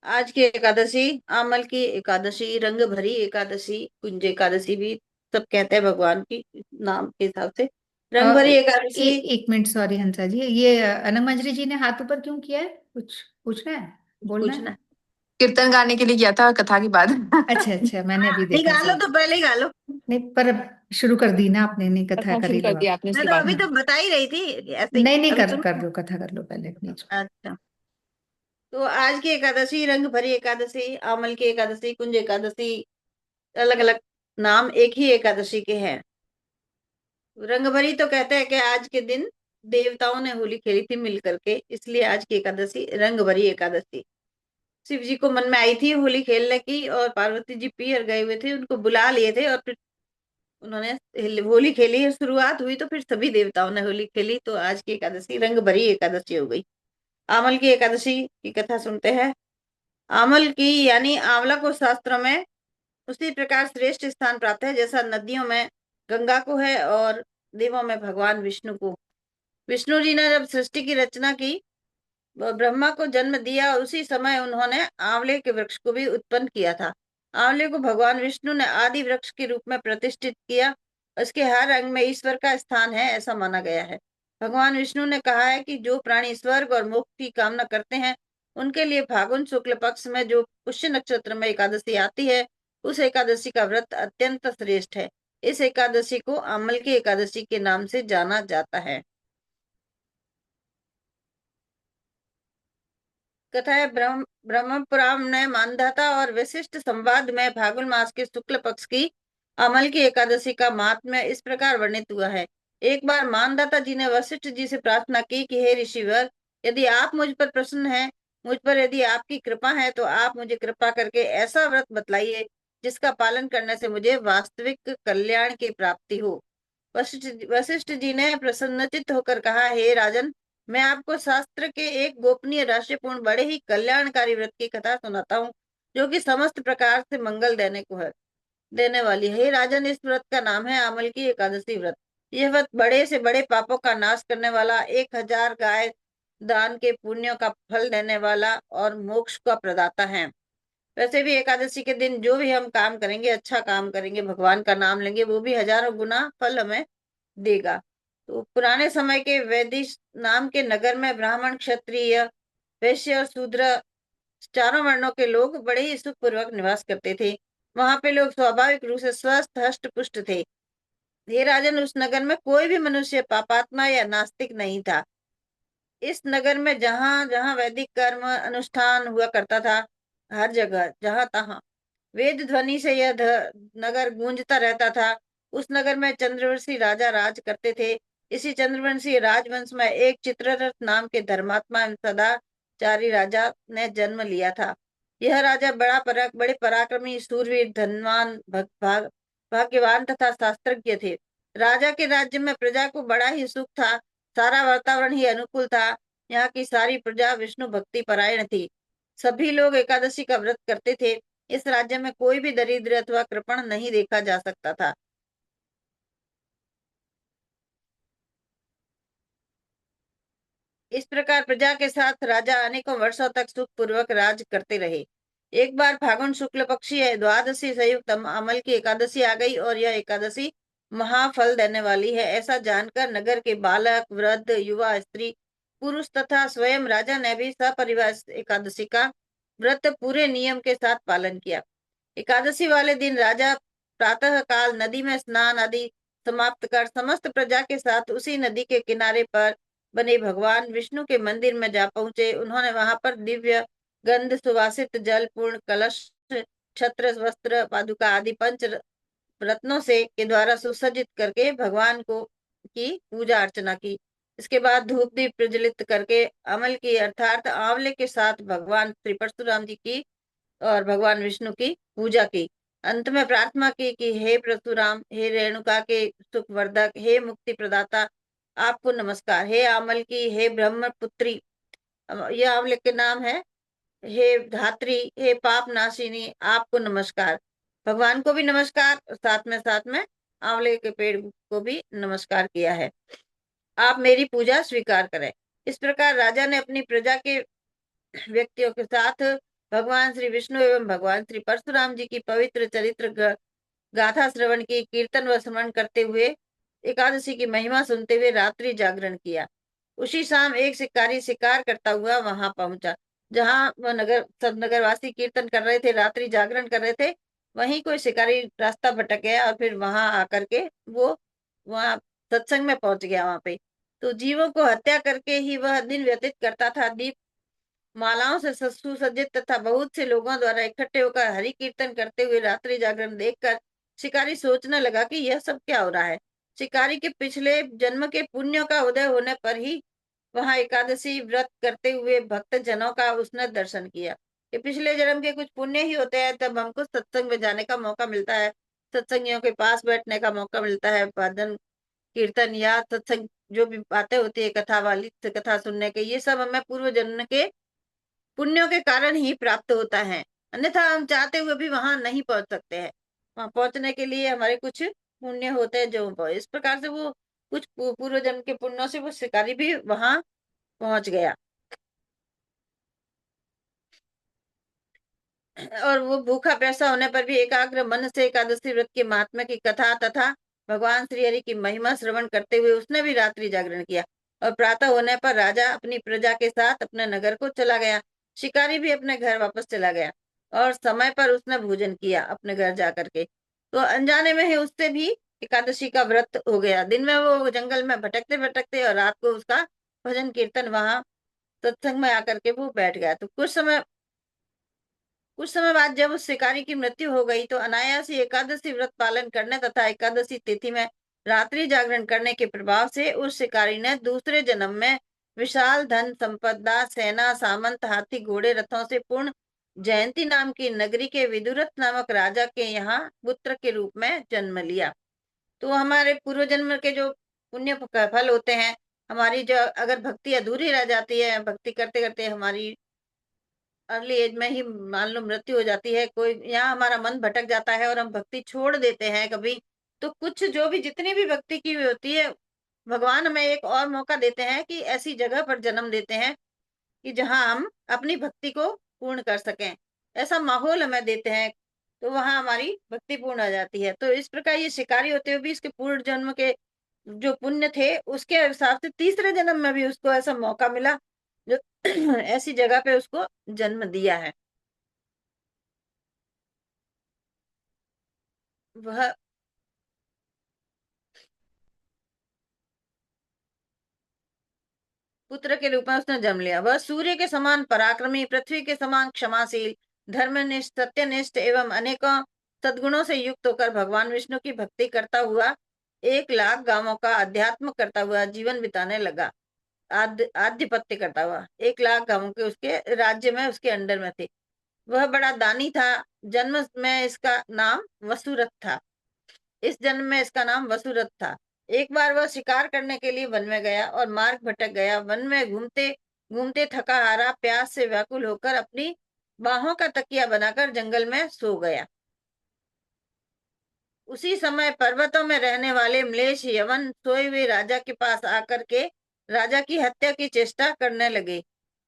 आज की एकादशी आमल की एकादशी, रंग भरी एकादशी, कुंज एकादशी भी सब कहते हैं भगवान की नाम के हिसाब से। रंग भरी एकादशी। एक मिनट, सॉरी हंसा जी, ये अनंग मंजरी जी ने हाथ ऊपर क्यों किया है? कुछ पूछना है, बोलना है? पूछना है? कीर्तन गाने के लिए किया था कथा के बाद। अच्छा अच्छा, मैंने अभी नहीं, देखा, गा लो सॉरी। तो पहले ही गा लो। नहीं, पर अब शुरू कर दी ना आपने, नहीं कथा कथा कर शुरू ही कर लो दिया आप। आपने मैं उसके तो बाद अभी में। तो बता ही रही थी ऐसे ही, नहीं नहीं, अभी कर सुनो। कर लो, कथा कर लो पहले बीच में। अच्छा, तो आज की एकादशी रंग भरी एकादशी, आमल की एकादशी, कुंज एकादशी, अलग अलग नाम एक ही एकादशी के हैं। रंग भरी तो कहते हैं कि आज के दिन देवताओं ने होली खेली थी मिल करके, इसलिए आज की एकादशी रंग भरी एकादशी। शिव जी को मन में आई थी होली खेलने की, और पार्वती जी पीहर गए हुए थे, उनको बुला लिए थे, और फिर उन्होंने होली खेली, और शुरुआत हुई तो फिर सभी देवताओं ने होली खेली, तो आज की एकादशी रंग भरी एकादशी हो गई। आमल की एकादशी की कथा सुनते हैं। आमल की यानी आंवला को शास्त्रों में उसी प्रकार श्रेष्ठ स्थान प्राप्त है जैसा नदियों में गंगा को है, और देवों में भगवान विष्णु को। विष्णु जी ने जब सृष्टि की रचना की, ब्रह्मा को जन्म दिया, और उसी समय उन्होंने आंवले के वृक्ष को भी उत्पन्न किया था। आंवले को भगवान विष्णु ने आदि वृक्ष के रूप में प्रतिष्ठित किया। उसके हर अंग में ईश्वर का स्थान है, ऐसा माना गया है। भगवान विष्णु ने कहा है कि जो प्राणी स्वर्ग और मोक्ष की कामना करते हैं, उनके लिए फागुन शुक्ल पक्ष में जो पुष्य नक्षत्र में एकादशी आती है, उस एकादशी का व्रत अत्यंत श्रेष्ठ है। इस एकादशी को अमल की एकादशी के नाम से जाना जाता है। कथा है ब्रह्म पुराण ने मानधाता और वशिष्ठ संवाद में फागुन मास के शुक्ल पक्ष की अमल की एकादशी का महात्म्य इस प्रकार वर्णित हुआ है। एक बार मानधाता जी ने वशिष्ठ जी से प्रार्थना की कि हे ऋषिवर, यदि आप मुझ पर प्रसन्न हैं, मुझ पर यदि आपकी कृपा है, तो आप मुझे कृपा करके ऐसा व्रत बतलाइए जिसका पालन करने से मुझे वास्तविक कल्याण की प्राप्ति हो। वशिष्ठ जी ने प्रसन्नचित्त होकर कहा, हे राजन, मैं आपको शास्त्र के एक गोपनीय रहस्यपूर्ण बड़े ही कल्याणकारी व्रत की कथा सुनाता हूँ, जो कि समस्त प्रकार से मंगल देने वाली है। हे राजन, इस व्रत का नाम है अमल की एकादशी व्रत। यह व्रत बड़े से बड़े पापों का नाश करने वाला, 1000 गाय दान के पुण्यों का फल देने वाला और मोक्ष का प्रदाता है। वैसे भी एकादशी के दिन जो भी हम काम करेंगे, अच्छा काम करेंगे, भगवान का नाम लेंगे, वो भी हजारों गुना फल हमें देगा। तो पुराने समय के वैदिक नाम के नगर में ब्राह्मण, क्षत्रिय, वैश्य और शूद्र चारों वर्णों के लोग बड़े ही सुखपूर्वक निवास करते थे। वहां पे लोग स्वाभाविक रूप से स्वस्थ हष्ट पुष्ट थे। हे राजन, उस नगर में कोई भी मनुष्य पापात्मा या नास्तिक नहीं था। इस नगर में जहां जहां वैदिक कर्म अनुष्ठान हुआ करता था, हर जगह जहां तहां वेद ध्वनि से यह नगर गूंजता रहता था। उस नगर में चंद्रवंशी राजा राज करते थे। इसी चंद्रवंशी राजवंश में एक चित्ररथ नाम के धर्मात्मा एवं सदाचारी राजा ने जन्म लिया था। यह राजा बड़े पराक्रमी, शूरवीर, धनवान, भाग्यवान तथा शास्त्रज्ञ थे। राजा के राज्य में प्रजा को बड़ा ही सुख था। सारा वातावरण ही अनुकूल था। यहाँ की सारी प्रजा विष्णु भक्ति परायण थी। सभी लोग एकादशी का व्रत करते थे। इस राज्य में कोई भी दरिद्र अथवा कृपण नहीं देखा जा सकता था। इस प्रकार प्रजा के साथ राजा अनेकों वर्षों तक सुख पूर्वक राज करते रहे। एक बार फागुन शुक्ल पक्षी द्वादशी संयुक्त अमल की एकादशी आ गई और यह एकादशी महाफल देने वाली है, ऐसा जानकर नगर के बालक, वृद्ध, युवा, स्त्री, पुरुष तथा स्वयं राजा ने भी सपरिवार एकादशी का व्रत पूरे नियम के साथ पालन किया। एकादशी वाले दिन राजा प्रातः काल नदी में स्नान आदि समाप्त कर समस्त प्रजा के साथ उसी नदी के किनारे पर बने भगवान विष्णु के मंदिर में जा पहुंचे। उन्होंने वहां पर दिव्य गंध सुवासित जल, पूर्ण कलश, छत्र, वस्त्र, पादुका आदि पंच रत्नों से के द्वारा सुसज्जित करके भगवान को की पूजा अर्चना की। इसके बाद धूप दीप प्रज्वलित करके अमल की अर्थात आंवले के साथ भगवान श्री परशुराम जी की और भगवान विष्णु की पूजा की। अंत में प्रार्थना की कि हे परशुराम, हे रेणुका के सुखवर्धक, हे मुक्ति प्रदाता, आपको नमस्कार। हे अमल की, हे ब्रह्मपुत्री, यह आंवले के नाम है। हे धात्री, हे पाप नाशिनी, आपको नमस्कार। भगवान को भी नमस्कार, साथ में आंवले के पेड़ को भी नमस्कार किया है। आप मेरी पूजा स्वीकार करें। इस प्रकार राजा ने अपनी प्रजा के व्यक्तियों के साथ भगवान श्री विष्णु एवं भगवान श्री परशुराम जी की पवित्र चरित्र गाथा श्रवण की, कीर्तन व स्मरण करते हुए एकादशी की महिमा सुनते हुए रात्रि जागरण किया। उसी शाम एक शिकारी शिकार करता हुआ वहां पहुंचा। जहां वह सब नगरवासी कीर्तन कर रहे थे, रात्रि जागरण कर रहे थे, वहीं कोई शिकारी रास्ता भटक गया और फिर वहां आकर के वो वहां सत्संग में पहुंच गया। वहां पे तो जीवों को हत्या करके ही वह दिन व्यतीत करता था। दीप मालाओं से सुसज्जित तथा बहुत से लोगों द्वारा इकट्ठे होकर हरि कीर्तन करते हुए रात्रि जागरण देखकर शिकारी सोचने लगा कि यह सब क्या हो रहा है। शिकारी के पिछले जन्म के पुण्यों का उदय होने पर ही वहां एकादशी व्रत करते हुए भक्त जनों का उसने दर्शन किया। कि पिछले जन्म के कुछ पुण्य ही होते हैं, तब हमको सत्संग में जाने का मौका मिलता है, सत्संगियों के पास बैठने का मौका मिलता है, भजन कीर्तन या सत्संग जो भी बातें होती है कथा वाली, कथा सुनने के, ये सब हमें पूर्व जन्म के पुण्यों के कारण ही प्राप्त होता है। अन्यथा हम चाहते हुए भी वहां नहीं पहुंच सकते हैं। वहां पहुंचने के लिए हमारे कुछ पुण्य होते हैं, जो इस प्रकार से वो कुछ पूर्व जन्म के पुण्यों से वो शिकारी भी वहां पहुंच गया। और वो भूखा प्यासा होने पर भी एकाग्र मन से एकादशी व्रत के महात्मा की कथा तथा भगवान श्री हरि की महिमा श्रवण करते हुए उसने भी रात्रि जागरण किया। और प्रातः होने पर राजा अपनी प्रजा के साथ अपने नगर को चला गया। शिकारी भी अपने घर वापस चला गया और समय पर उसने भोजन किया अपने घर जा करके। तो अनजाने में ही उससे भी एकादशी का व्रत हो गया। दिन में वो जंगल में भटकते भटकते और रात को उसका भजन कीर्तन वहां सत्संग में आकर के वो बैठ गया। तो कुछ समय बाद जब उस शिकारी की मृत्यु हो गई तो अनायास ही एकादशी व्रत पालन करने तथा एकादशी तिथि में रात्रि जागरण करने के प्रभाव से उस शिकारी ने दूसरे जन्म में विशाल धन संपदा सेना सामंत हाथी घोड़े रथों से पूर्ण जयंती नाम की नगरी के विदुरथ नामक राजा के यहाँ पुत्र के रूप में जन्म लिया। तो हमारे पूर्व जन्म के जो पुण्य फल होते हैं, हमारी जो अगर भक्ति अधूरी रह जाती है, भक्ति करते करते हमारी अर्ली एज में ही मान लो मृत्यु हो जाती है, कोई यहाँ हमारा मन भटक जाता है और हम भक्ति छोड़ देते हैं कभी, तो कुछ जो भी जितनी भी भक्ति की हुई होती है, भगवान हमें एक और मौका देते हैं कि ऐसी जगह पर जन्म देते हैं कि जहां हम अपनी भक्ति को पूर्ण कर सकें। ऐसा माहौल हमें देते हैं तो वहां हमारी भक्ति पूर्ण हो जाती है। तो इस प्रकार ये शिकारी होते हुए भी इसके पूर्व जन्म के जो पुण्य थे उसके हिसाब से तीसरे जन्म में भी उसको ऐसा मौका मिला जो ऐसी जगह पे उसको जन्म दिया है। वह पुत्र के रूप में उसने जन्म लिया। वह सूर्य के समान पराक्रमी, पृथ्वी के समान क्षमाशील, धर्मनिष्ठ, सत्यनिष्ठ एवं अनेकों सद्गुणों से युक्त होकर भगवान विष्णु की भक्ति करता हुआ 1 लाख गांवों का अध्यात्म करता हुआ जीवन बिताने लगा। आधिपत्य करता हुआ 1 लाख गांवों के उसके राज्य में उसके अंडर में थे। वह बड़ा दानी था। जन्म में इसका नाम वसुरथ था। इस जन्म में इसका नाम वसुरथ था। एक बार वह शिकार करने के लिए वन में गया और मार्ग भटक गया। वन में घूमते घूमते थका हारा प्यास से व्याकुल होकर अपनी बाहों का तकिया बनाकर जंगल में सो गया। उसी समय पर्वतों में रहने वाले म्लेच्छ यवन सोए हुए राजा के पास आकर के राजा की हत्या की चेष्टा करने लगे।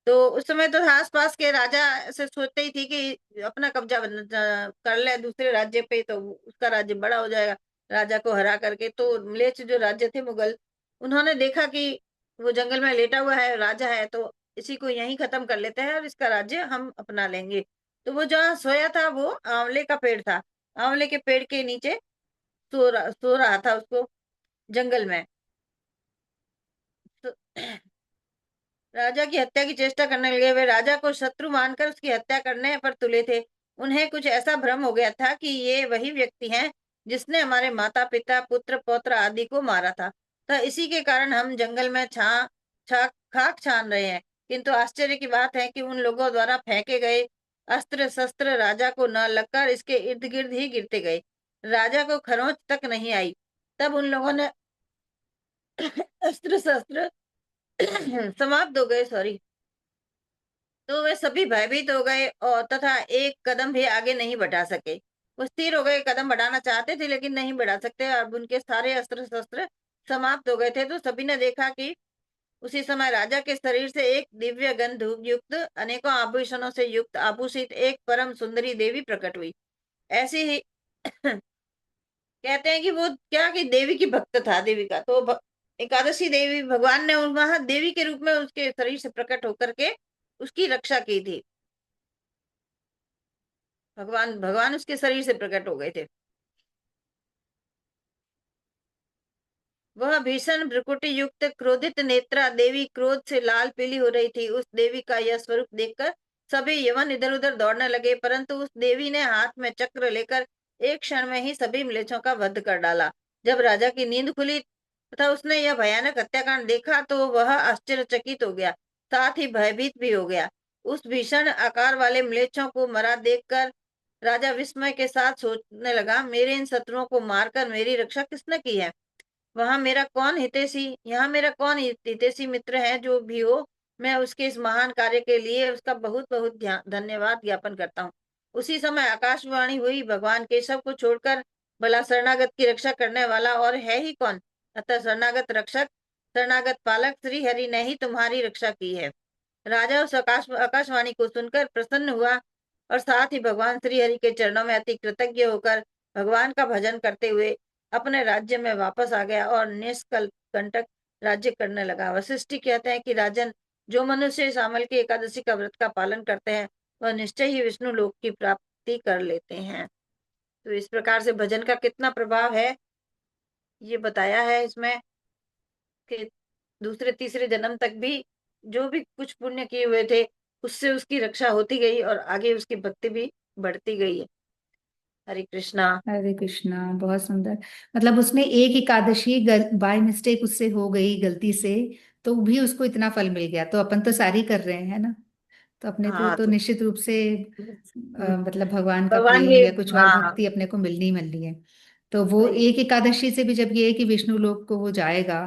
तो उस समय तो आसपास के राजा से सोचते ही थी कि अपना कब्जा कर ले दूसरे राज्य पे तो उसका राज्य बड़ा हो जाएगा राजा को हरा करके। तो म्लेच्छ जो राज्य थे मुगल, उन्होंने देखा कि वो जंगल में लेटा हुआ है राजा है, तो इसी को यहीं खत्म कर लेते हैं और इसका राज्य हम अपना लेंगे। तो वो जहाँ सोया था वो आंवले का पेड़ था। आंवले के पेड़ के नीचे सो रहा था उसको जंगल में। तो राजा की हत्या की चेष्टा करने लगे। वे राजा को शत्रु मानकर उसकी हत्या करने पर तुले थे। उन्हें कुछ ऐसा भ्रम हो गया था कि ये वही व्यक्ति हैं जिसने हमारे माता पिता पुत्र पौत्र आदि को मारा था। तो इसी के कारण हम जंगल में खाक छान रहे हैं। किंतु आश्चर्य की बात है कि उन लोगों द्वारा फेंके गए अस्त्र शस्त्र राजा को न लगकर इसके इर्द गिर्द ही गिरते गए। राजा को खरोंच तक नहीं आई। तब उन लोगों ने अस्त्र शस्त्र समाप्त हो गए, सॉरी। तो वे सभी भयभीत हो गए और तथा एक कदम भी आगे नहीं बढ़ा सके। वो स्थिर हो गए, कदम बढ़ाना चाहते थे लेकिन नहीं बढ़ा सकते। अब उनके सारे अस्त्र शस्त्र समाप्त हो गए थे। तो सभी ने देखा कि उसी समय राजा के शरीर से एक दिव्य गंध युक्त अनेकों आभूषणों से युक्त आभूषित एक परम सुंदरी देवी प्रकट हुई। ऐसी ही कहते हैं कि वो क्या कि देवी की भक्त था, देवी का। तो एकादशी देवी भगवान ने वहां देवी के रूप में उसके शरीर से प्रकट होकर के उसकी रक्षा की थी। भगवान भगवान उसके शरीर से प्रकट हो गए थे। वह भीषण भ्रुकुटी युक्त क्रोधित नेत्रा देवी क्रोध से लाल पीली हो रही थी। उस देवी का यह स्वरूप देखकर सभी यवन इधर उधर दौड़ने लगे, परंतु उस देवी ने हाथ में चक्र लेकर एक क्षण में ही सभी म्लेच्छों का वध कर डाला। जब राजा की नींद खुली तथा उसने यह भयानक हत्याकांड देखा तो वह आश्चर्यचकित हो गया, साथ ही भयभीत भी हो गया। उस भीषण आकार वाले म्लेच्छों को मरा देखकर राजा विस्मय के साथ सोचने लगा, मेरे इन शत्रुओं को मारकर मेरी रक्षा किसने की है? वहां मेरा कौन हितैषी यहाँ मेरा कौन हितैषी मित्र है? जो भी हो, मैं उसके इस महान कार्य के लिए उसका बहुत बहुत धन्यवाद ज्ञापन करता हूँ। उसी समय आकाशवाणी हुई, भगवान केशव को छोड़कर भला शरणागत की रक्षा करने वाला और है ही कौन? अतः शरणागत रक्षक शरणागत पालक श्री हरि ने ही तुम्हारी रक्षा की है। राजा उस आकाशवाणी को सुनकर प्रसन्न हुआ और साथ ही भगवान श्री हरि के चरणों में अति कृतज्ञ होकर भगवान का भजन करते हुए अपने राज्य में वापस आ गया और निष्कंटक राज्य करने लगा। वशिष्ठ कहते हैं कि राजन, जो मनुष्य शामल की एकादशी का व्रत का पालन करते हैं वह निश्चय ही विष्णु लोक की प्राप्ति कर लेते हैं। तो इस प्रकार से भजन का कितना प्रभाव है ये बताया है इसमें, कि दूसरे तीसरे जन्म तक भी जो भी कुछ पुण्य किए हुए थे उससे उसकी रक्षा होती गई और आगे उसकी भक्ति भी बढ़ती गई है। हरे कृष्णा। हरे कृष्णा, बहुत सुंदर। मतलब उसने एक एकादशी बाय मिस्टेक उससे हो गई, गलती से, तो भी उसको इतना फल मिल गया। तो अपन तो सारी कर रहे हैं ना, तो अपने को हाँ तो तो निश्चित रूप से मतलब भगवान का भगवान प्रेम भी, या कुछ और हाँ भक्ति अपने को मिलनी ही मिलनी है। तो वो सही, एक एकादशी से भी जब ये है कि विष्णु लोक को वो जाएगा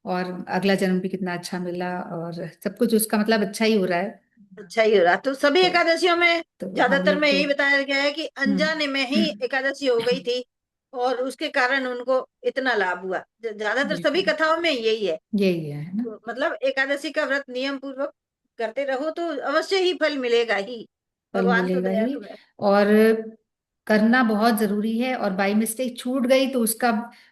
और अगला जन्म भी कितना अच्छा मिला और सब कुछ उसका मतलब अच्छा ही हो रहा है। अच्छा ही हो रहा। तो सभी तो एकादशियों में तो हम ज्यादातर लोग में तो यही बताया गया है कि अनजाने में ही एकादशी हो गई थी और उसके कारण उनको इतना लाभ हुआ। ज्यादातर सभी बिल्कुल कथाओं में यही है। यही है ना। तो मतलब एकादशी का व्रत नियम पूर्वक करते रहो तो अवश्य ही फल मिलेगा ही। फल भगवान तो मिलेगा ही। दयालु है। और करना बहुत जरूरी है, और बाई मिस्टेक छूट गई तो उसका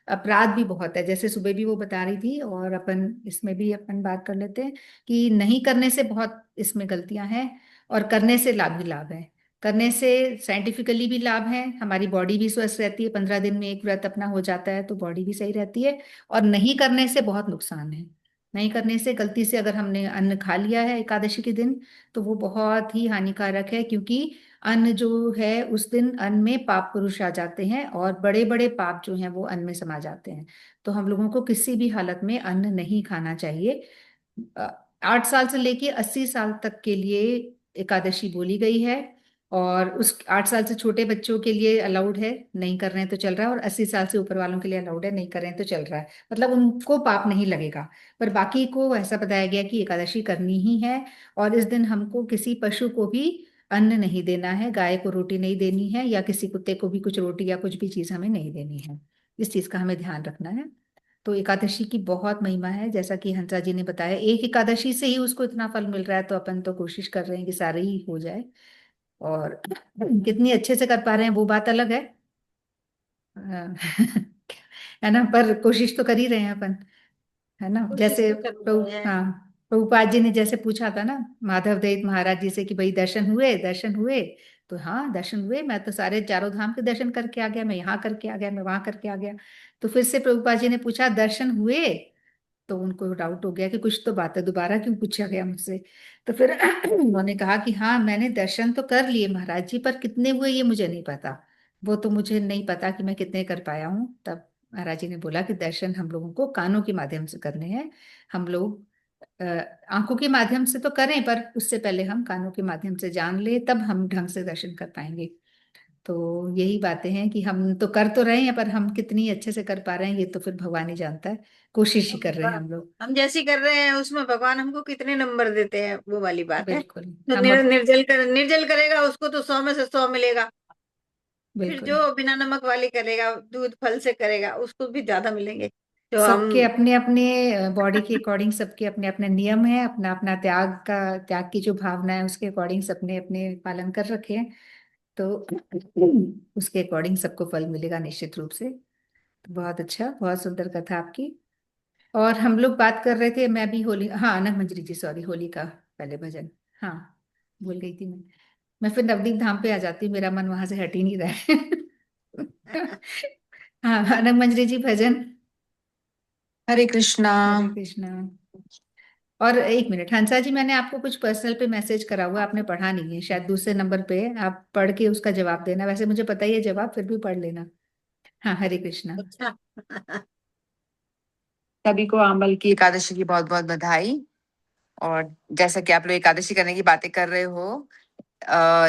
अपराध भी बहुत है, जैसे सुबह भी वो बता रही थी और अपन इसमें भी अपन बात कर लेते हैं कि नहीं करने से बहुत इसमें गलतियां हैं और करने से लाभ ही लाभ है। करने से साइंटिफिकली भी लाभ है, हमारी बॉडी भी स्वस्थ रहती है, 15 दिन में एक व्रत अपना हो जाता है तो बॉडी भी सही रहती है। और नहीं करने से बहुत नुकसान है। नहीं करने से, गलती से अगर हमने अन्न खा लिया है एकादशी के दिन, तो वो बहुत ही हानिकारक है, क्योंकि अन्न जो है उस दिन अन्न में पाप पुरुष आ जाते हैं और बड़े बड़े पाप जो हैं वो अन्न में समा जाते हैं। तो हम लोगों को किसी भी हालत में अन्न नहीं खाना चाहिए। 8 साल से लेके 80 साल तक के लिए एकादशी बोली गई है। और उस 8 साल से छोटे बच्चों के लिए अलाउड है, नहीं कर रहे हैं तो चल रहा है, और 80 साल से ऊपर वालों के लिए अलाउड है, नहीं कर रहे हैं तो चल रहा है, मतलब उनको पाप नहीं लगेगा। पर बाकी को ऐसा बताया गया कि एकादशी करनी ही है। और इस दिन हमको किसी पशु को भी अन्न नहीं देना है, गाय को रोटी नहीं देनी है, या किसी कुत्ते को भी कुछ रोटी या कुछ भी चीज हमें नहीं देनी है। इस चीज का हमें ध्यान रखना है। तो एकादशी की बहुत महिमा है, जैसा कि हंसा जी ने बताया, एक एकादशी से ही उसको इतना फल मिल रहा है, तो अपन तो कोशिश कर रहे हैं कि सारे ही हो जाए। और कितनी अच्छे से कर पा रहे हैं वो बात अलग है। है ना, पर कोशिश तो कर ही रहे हैं अपन, है ना। कोशिश जैसे तो कर रहे हैं। हाँ, प्रभुपाद जी ने जैसे पूछा था ना माधव देव महाराज जी से कि भाई दर्शन हुए, दर्शन हुए। तो हाँ, दर्शन हुए, मैं तो सारे चारों धाम के दर्शन करके आ गया, मैं यहाँ करके आ गया, मैं वहां करके आ गया। तो फिर से प्रभुपाद जी ने पूछा दर्शन हुए, तो उनको डाउट हो गया कि कुछ तो बात है, दोबारा क्यों पूछा गया मुझसे। तो फिर उन्होंने कहा कि हाँ, मैंने दर्शन तो कर लिए महाराज जी, पर कितने हुए ये मुझे नहीं पता। वो तो मुझे नहीं पता कि मैं कितने कर पाया हूँ। तब महाराज जी ने बोला कि दर्शन हम लोगों को कानों के माध्यम से करने हैं। हम लोग अ, आंखों के माध्यम से तो करें, पर उससे पहले हम कानों के माध्यम से जान ले, तब हम ढंग से दर्शन कर पाएंगे। तो यही बातें हैं कि हम तो कर तो रहे हैं, पर हम कितनी अच्छे से कर पा रहे हैं ये तो फिर भगवान ही जानता है। कोशिश ही कर रहे हैं हम लोग। हम जैसी कर रहे हैं उसमें भगवान हमको कितने नंबर देते हैं, वो वाली बात है। बिल्कुल। जो हम अब निर्जल करेगा उसको तो 100 में से 100 मिलेगा। फिर बिल्कुल, जो बिना नमक वाली करेगा, दूध फल से करेगा, उसको भी ज्यादा मिलेंगे। जो हम, सबके अपने अपने बॉडी के अकॉर्डिंग सबके अपने अपने नियम है, अपना अपना त्याग की जो भावना है उसके अकॉर्डिंग सबने अपने पालन कर रखे हैं। तो उसके अकॉर्डिंग सबको फल मिलेगा निश्चित रूप से। बहुत अच्छा, बहुत सुंदर कथा आपकी। और हम लोग बात कर रहे थे, मैं भी होली, हाँ, अनक मंजरी जी, सॉरी, होली का पहले भजन। हाँ, भूल गई थी मैं फिर नवदीप धाम पे आ जाती हूँ, मेरा मन वहां से हट ही नहीं रहा है। हाँ, अनक मंजरी जी भजन। हरे कृष्णा। हरे कृष्णा। और एक मिनट हंसा जी, मैंने आपको कुछ पर्सनल पे मैसेज करा हुआ है, आपने पढ़ा नहीं है शायद, दूसरे नंबर पे है, आप पढ़ के उसका जवाब देना, वैसे मुझे पता ही है जवाब, फिर भी पढ़ लेना। हाँ, हरे कृष्णा। अच्छा। सभी को अमल की एकादशी की बहुत बहुत बधाई। और जैसा कि आप लोग एकादशी करने की बातें कर रहे हो,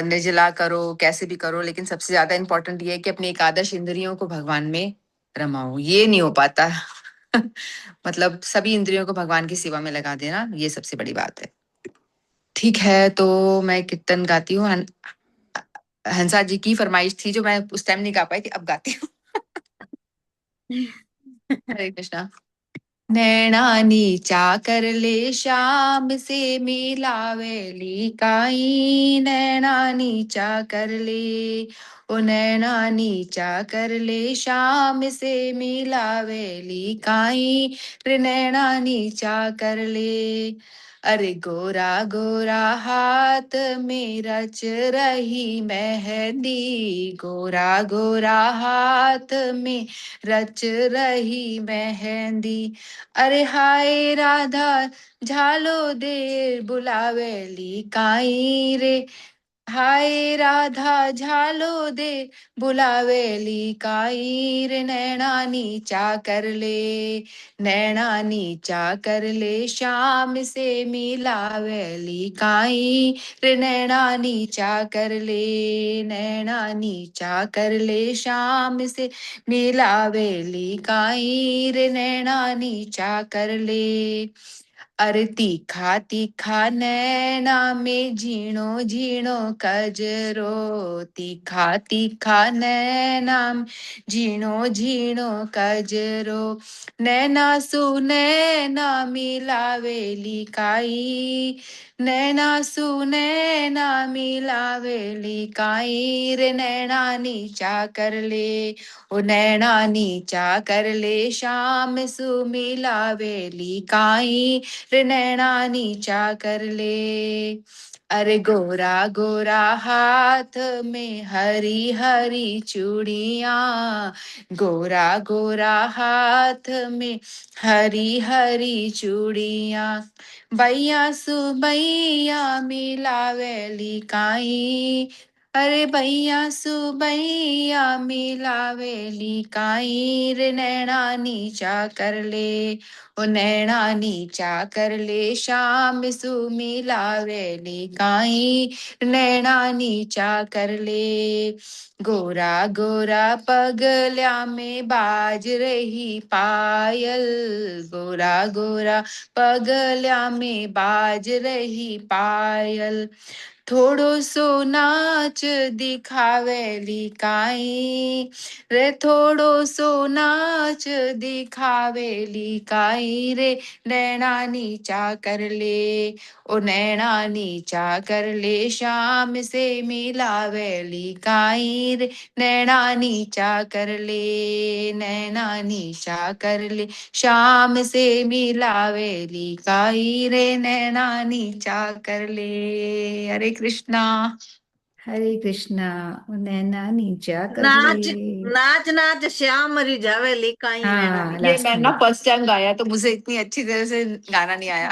निर्जला करो, कैसे भी करो, लेकिन सबसे ज्यादा इम्पोर्टेंट ये है कि अपनी एकादश इंद्रियों को भगवान में रमाओ। ये नहीं हो पाता। मतलब सभी इंद्रियों को भगवान की सेवा में लगा देना, ये सबसे बड़ी बात है। ठीक है, तो मैं कीर्तन गाती हूँ। हंसा जी की फरमाइश थी जो मैं उस टाइम नहीं गा पाई थी, अब गाती हूँ। हरे कृष्णा। नैना नीचा कर ले श्याम से मिलावेली काई, नैना नीचा कर ले, ओ नैना नीचा कर ले श्याम से मिलावेली काई, रे नैना नीचा कर ले। अरे गोरा गोरा हाथ में रच रही मेहंदी, गोरा गोरा हाथ में रच रही मेहंदी। अरे हाय राधा झालो दे बुलावेली काई रे, हाय राधा झालो दे बुलावेली काई रे, नैना नीचा कर ले, नैना नीचा कर ले श्याम से मिलावेली काई रे, नैना नीचा कर ले, नैना नीचा कर ले श्याम से मिलावेली काई रे, नैना नीचा कर ले। अरे तीखा तीखा नैना में झीणो झीणो कजरो, तीखा तीखा नैना में झीणो झीणो कजरो, नैना सुनैना मिलावेली काई, नैना सुनैना मिलावेली काई रे, नैना नीचा कर ले, ओ नैना नीचा कर ले श्याम सु मिलावेली काई रे, नैना नीचा कर ले। अरे गोरा गोरा हाथ में हरी हरी चूड़िया, गोरा गोरा हाथ में हरी हरी चूड़िया, बैया सुबैया मिलावेली काई, अरे बैया सुबैया मिलावेली काई रे, नैना नीचा कर ले, ओ नैना नीचा कर ले श्याम सु मिलावेली काई, नैना नीचा कर ले। गोरा गोरा पगल्या में बाज रही पायल, गोरा गोरा पगल्या में बाज रही पायल, थोड़ो सो नाच दिखावेली काई रे, थोड़ो सो नाच दिखावेली काई रे, नैना नीचा कर ले, ओ नैना नीचा कर ले श्याम से मिलावेली काई रे, नैना नीचा कर ले, नैना नीचा कर ले श्याम से मिलावेली काई रे, नैना नीचा कर ले। हरे कृष्णा। हरे कृष्णा। नैना नीचा कर ले। नाच नाच नाच श्याम रिझावेली काई, नैना हाँ, नीचा। ये लास्ट मैं ना में फर्स्ट टाइम गाया तो मुझे इतनी अच्छी तरह से गाना नहीं आया।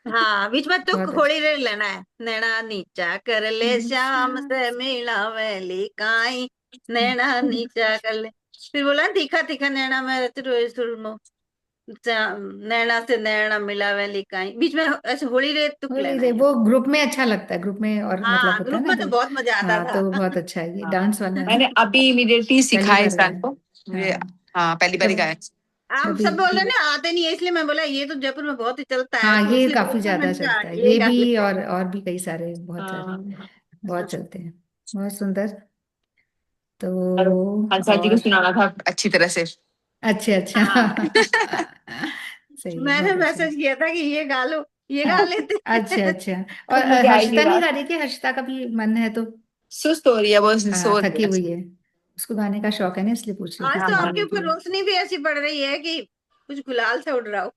हाँ, बीच में तुक बहुत थोड़ी अच्छा। देर लेना है। नैना नीचा कर ले श्याम से मिलावेली काई, नैना नीचा कर ले। फिर बोला तीखा तीखा नैना में रच रोए सुरमो, नैना से नैना मिलावेली काई। बीच में ऐसे होली रे तुक होली लेना रे है। वो ग्रुप में अच्छा लगता है, ग्रुप में और मतलब हाँ, होता है ग्रुप ना में तो तो। बहुत मजा आता हाँ, था। तो बहुत अच्छा है ये हाँ, डांस वाला है मैंने ना। अभी इमीडिएटली पहली सीखा है बार इस गाया। गाने को मुझे। हाँ, हाँ, पहली बार ही तब गाया। आप अभी। सब बोल रहे ना आते नहीं है, इसलिए मैं बोला ये तो जयपुर में बहुत ही चलता है, हाँ, तो ये इसलिए काफी बोला ज्यादा मैंने कहा चलता है, ये ये गा भी लेते और भी कई सारे बहुत सारे हाँ, बहुत चलते हैं। बहुत सुंदर। तो और हंसा जी को और सुनाना था अच्छी तरह से। अच्छा अच्छा। हैं। हाँ, सही है, मैंने बहुत अच्छा है। मैसेज किया था कि ये गा लो, ये गा हाँ, लेते अच्छा हैं। अच्छा। और मुझे आ ही नहीं हर्षिता रहा। नहीं गा रही कि हर्षिता का भी मन है तो। सुस्त हो रही है वो, हाँ, सो रही थकी है। हुई है, उसको गाने का शौक है ना, इसलिए पूछ रही थी आज हाँ तो कि गा हाँ, आपके लेती ऊपर है। रोशनी भी ऐसी पड़ रही है कि कुछ गुलाल से उड़ रहा हो।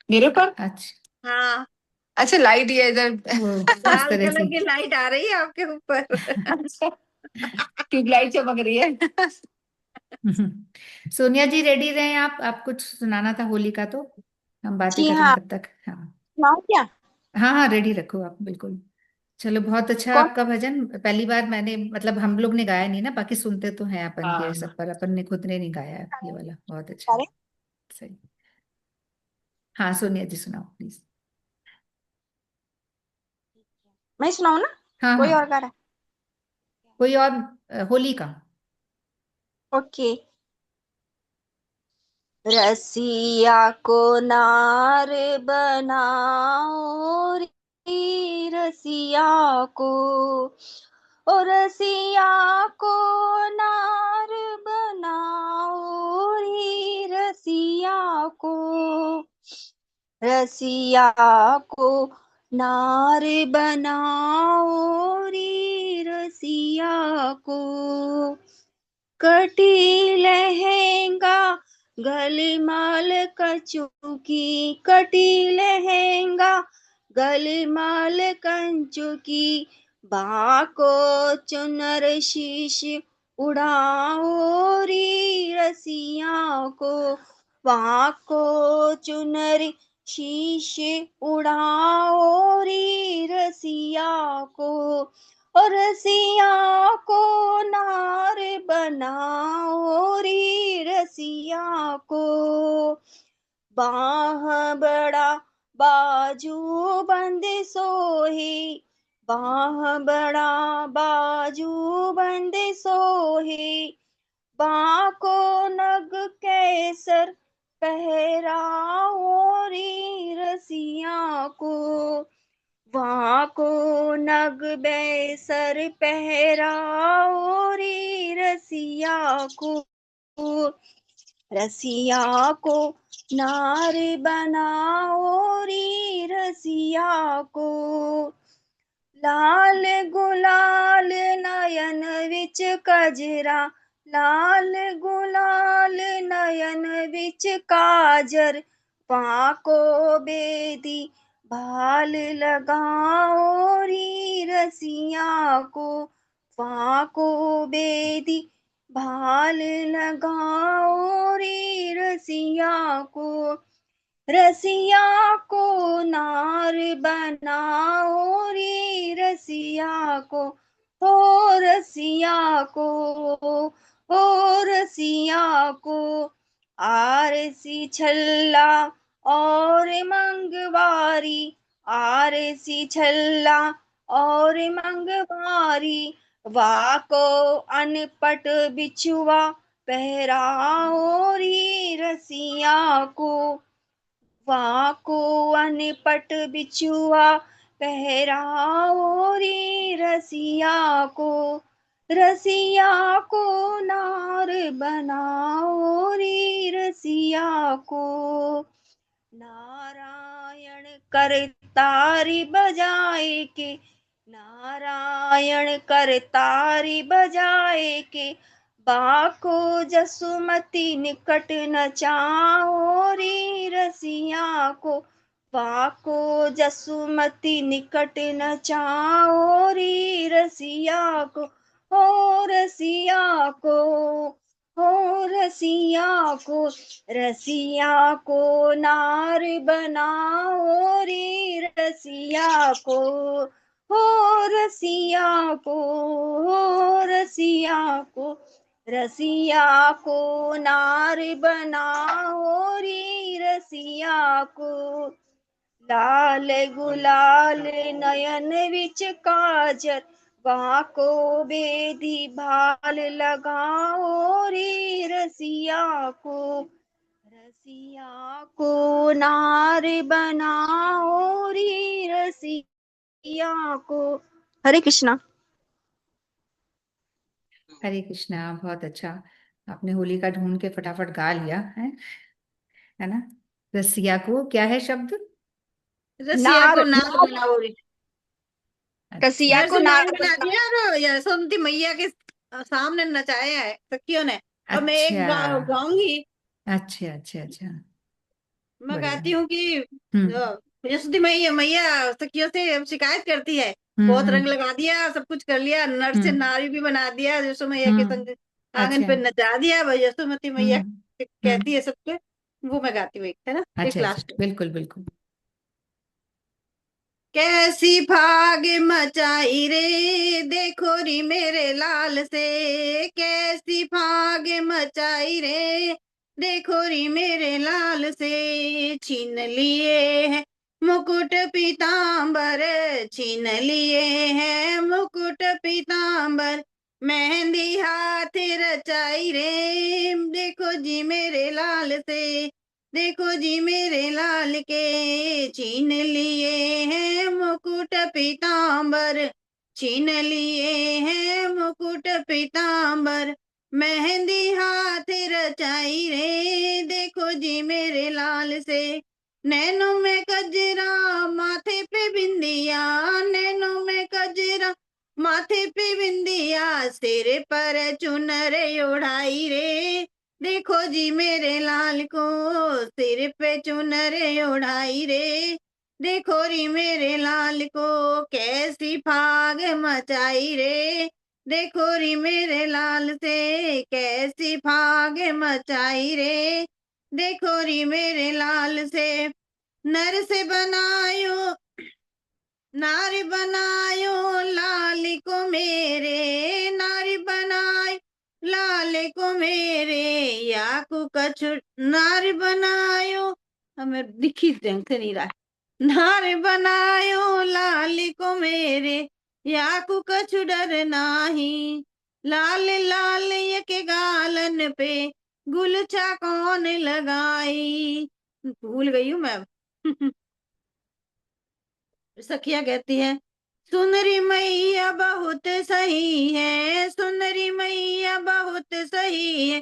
मेरे ऊपर। अच्छा, हाँ, अच्छा, लाइट ये इधर। वो इस लाल तरह कलर की। की लाइट आ रही है आपके ऊपर। अच्छा, ट्यूबलाइट चमक रही है। सोनिया जी रेडी रहे आप कुछ सुनाना था होली का तो हम बातें जी कर लें हाँ, तब तक। हाँ सुनाऊं क्या? हाँ हाँ, रेडी रखो आप बिल्कुल। चलो, बहुत अच्छा कौन आपका भजन। पहली बार मैंने मतलब हम लोग ने गाया नहीं ना, बाकी सुनते तो हैं अपन के हाँ, सब, पर अपन ने खुद ने नहीं गाया है ये वाला। बहुत गा अच्छा। रहे? सही। हाँ, सोनिया जी सुनाओ प्लीज। मैं सुनाऊं ना? हाँ कोई और हाँ, गा रहा कोई और होली का। है? ओके। रसिया को नार बनाओ रे, रसिया को, ओ रसिया को नार बनाओ रे, रसिया को, रसिया को नार बनाओ रे रसिया को। कटी लहंगा गलमाल कचुकी, कटी लहंगा गलमाल कंचुकी। बाको चुनर शीश उड़ाओ रे रसिया को। बाको चुनर शीश उड़ाओ रे रसिया को। और रसिया को नार बनाओ रे रसिया को। बाह बड़ा बाजू बंद सोहे, बाह बड़ा बाजू बंद सोहे। बाको नग कैसर पहराओ रे रसिया को। वहाँ को नग बैसर पहराओ रे रसिया को। रसिया को नार बनाओ रे रसिया को। लाल गुलाल नयन विच कजरा, लाल गुलाल नयन विच काजर। पाको बेदी भाल लगाओ री रसिया को। पाको बेदी भाल लगाओ री रसिया को। रसिया को नार बनाओ रे रसिया को। हो रसिया को, हो रसिया को। आरसी छल्ला और मंगवारी, आरसी छल्ला और मंगवारी। वाको अनपट बिछुआ पहराओ री रसिया को। वाको अनपट बिछुआ पहराओ रे रसिया को। रसिया को नार बनाओ रे रसिया को। नारायण कर तारी बजाए के, नारायण कर तारी बजाए के। बाको जसुमती निकट नचाओ रे रसिया को। बाको जसुमती निकट नचाओ रे रसिया को। हो रसिया को, हो रसिया को। रसिया को नार बनाओ रे रसिया को। हो रसिया को, हो रसिया को। रसिया को नार बनाओ रे रसिया को। लाल गुलाल नयन विच काजर, बाको बेदी भाल लगाओ रे रसिया को। रसिया को नार बनाओ रे रसिया को। हरे कृष्णा। हरे कृष्णा, बहुत अच्छा। आपने होली का ढूंढ के फटाफट गा लिया है ना। रसिया को क्या है शब्द? रसिया नार को नार बनाओ रे। रसिया इधर को से नार नार बना दिया और यशोमती मैया के सामने नचाया है सखियों ने। अब मैं एक अच्छा गाऊंगी। अच्छा अच्छा अच्छा, मैं बढ़िया। कहती हूँ कि हम्म यशोमती मैया मैया सखियों से शिकायत करती है। हम्म बहुत रंग हम्म लगा दिया, सब कुछ कर लिया, नर से हम्म नारी भी बना दिया, यशो मैया के संग आंगन अच्छा पे नचा दिया। भाई यशोमती मैया हम्म कहती हम्म है सबके। वो मैं गाती हूँ एक, है ना, एक अच्छा अच्छा, लास्ट। बिल्कुल बिल्कुल। कैसी भाग मचाई रे देखो री मेरे लाल से। कैसी भाग मचाई रे देखो री मेरे लाल से। छीन लिए हैं मुकुट पीतांबर, छीन लिए हैं मुकुट पीतांबर। मेहंदी हाथ रचाई रे देखो जी मेरे लाल से। देखो जी मेरे लाल के छीन लिए हैं मुकुट पीतांबर, छीन लिए हैं मुकुट पीतांबर। मेहंदी हाथ रचाई रे देखो जी मेरे लाल से। नैनों में कजरा माथे पे बिंदिया, नैनों में कजरा माथे पे बिंदिया, सिर पर चुनर ओढ़ाई रे, देखो जी मेरे लाल को सिर पे चुनर ओढ़ाई रे, देखो री मेरे लाल को कैसी फाग मचाई रे, देखो री मेरे लाल से कैसी फाग मचाई रे, देखो री मेरे लाल से नर से बनायो नारी बनायो लाल को मेरे, नारी बनायो लाल को मेरे, या को कछु नारी बनायो, हमें दिखी ढंग से नहीं रहा, नारी बनायो लाल को मेरे, या को कछु डर नाही, लाल लाल के गालन पे गुलचा कौन लगाई, भूल गई हूँ मैं। सखिया कहती है सुनरी मैया बहुत सही है, सुनरी मैया बहुत सही है,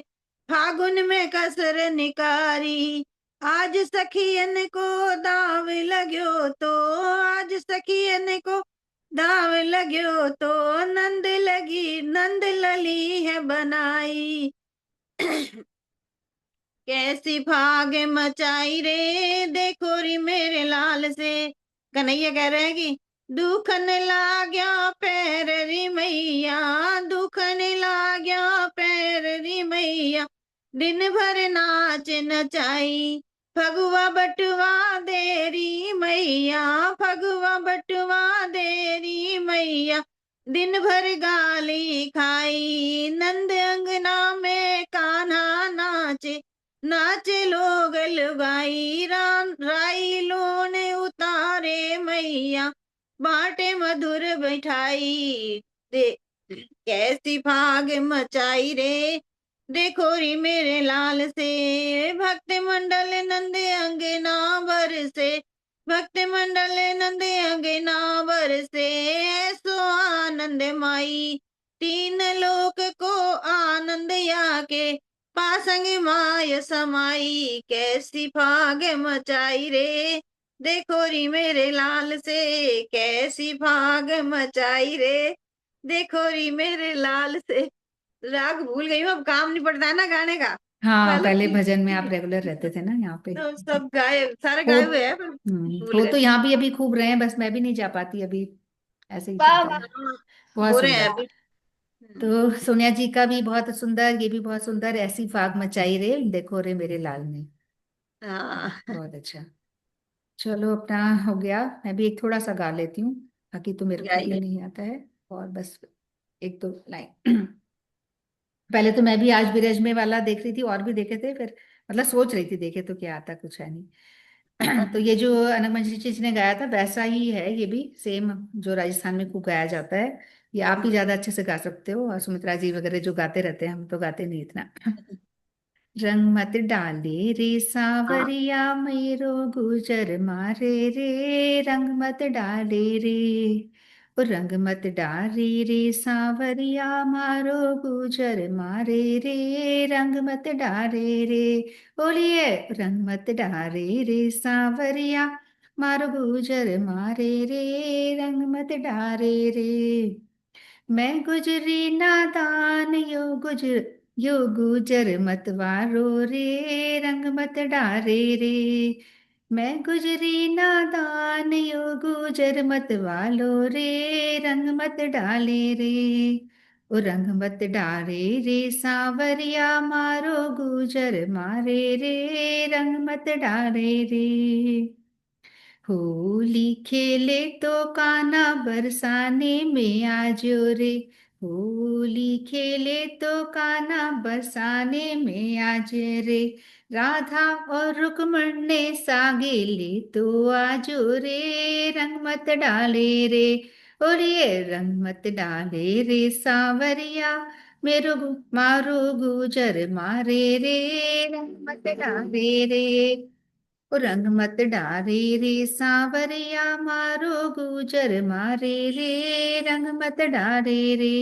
फागुन में कसर निकारी, आज सखियन को दाव लग्यो तो, आज सखियन को दाव लग्यो तो, नंद लली है बनाई, कैसी भाग मचाई रे, देखो री मेरे लाल से, कन्हैया कह रहे हैं कि दुखन लाग्या पैर री मैया, दुखन लाग्या पैर री मैया, दिन भर नाच नचाई, फगुआ बटुआ देरी मैया, फगुआ बटुआ देरी मैया, दिन भर गाली खाई, नंद अंगना में कान्हा नाचे, नाचे लोग लुगाई, राई लोने उतारे मैया, बाटे मधुर बैठाई, दे कैसी भाग मचाई रे, देखो री मेरे लाल से, भक्त मंडल नंद अंगना बर से, भक्त मंडल नंद अंगना बर से, ऐसो आनंद माई, तीन लोक को आनंद आके, पासंग माय समाई, कैसी भाग मचाई रे, देखो री मेरे लाल से, कैसी भाग मचाई रे, देखो री मेरे लाल से। राग भूल गई हूँ, अब काम नहीं पड़ता है ना गाने का, हाँ, पहले पहले भजन में आप रेगुलर रहते थे ना यहाँ पे। तो सब गाए, सारे हो गाए हुए हैं पर भूल हो गए। तो यहाँ भी अभी खूब रहे हैं, बस मैं भी नहीं जा पाती अभी, ऐसे ही वाह चलता वाह। है। हाँ, बहुत हो रहे हैं सुंदर। अभी। तो सोनिया जी का भी बहुत सुंदर, ये भी बहुत सुंदर, ऐसी फाग मचाई रे देखो रे मेरे लाल ने। हाँ, बहुत अच्छा। चलो अपना हो गया, मैं भी एक थोड़ा सा गा लेती हूँ, बाकी तो मेरे को भी गाइए। नहीं आता है। और बस एक दो लाइन। पहले तो मैं भी आज बिरज में वाला देख रही थी, और भी देखे थे, फिर मतलब सोच रही थी देखे तो क्या आता, कुछ है नहीं। तो ये जो अनक जी ने गाया था वैसा ही है, ये भी सेम जो राजस्थान में खूब गाया जाता है। ये आप ही ज्यादा अच्छे से गा सकते हो, और सुमित्रा जी वगैरह जो गाते रहते हैं, हम तो गाते नहीं इतना। रंग मत डाले रे हाँ, सांवरिया मेरो गुजर मारे रे, रंग मत डाले रे, ओ रंग मत डाले रे सांवरिया मारो गुजर मारे रे, रंग मत डाले रे, बोलिए रंग मत डाले रे सांवरिया मारो गुजर मारे रे, रंग मत डाले रे, मैं गुजरी नादान यो गुजर मत वारो रे, रंग मत डारे रे, मैं गुजरी नादान यो गुजर मत वालो रे, रंग मत डाले रे, ओ रंग मत डारे रे सांवरिया मारो गुजर मारे रे, रंग मत डाले रे, होली खेले तो काना बरसाने में आजो रे, होली खेले तो काना बरसाने में आज रे, राधा और रुक्मण ने सागे ले तो आजो रे, रंग मत डाले रे, ओरे रंग मत डाले रे सांवरिया मारो गुजर मारे रे, रंग मत डाले रे, ओ रंग मत डारे रे सांवरिया मारो गुजर मारे रे, रंग मत डारे रे,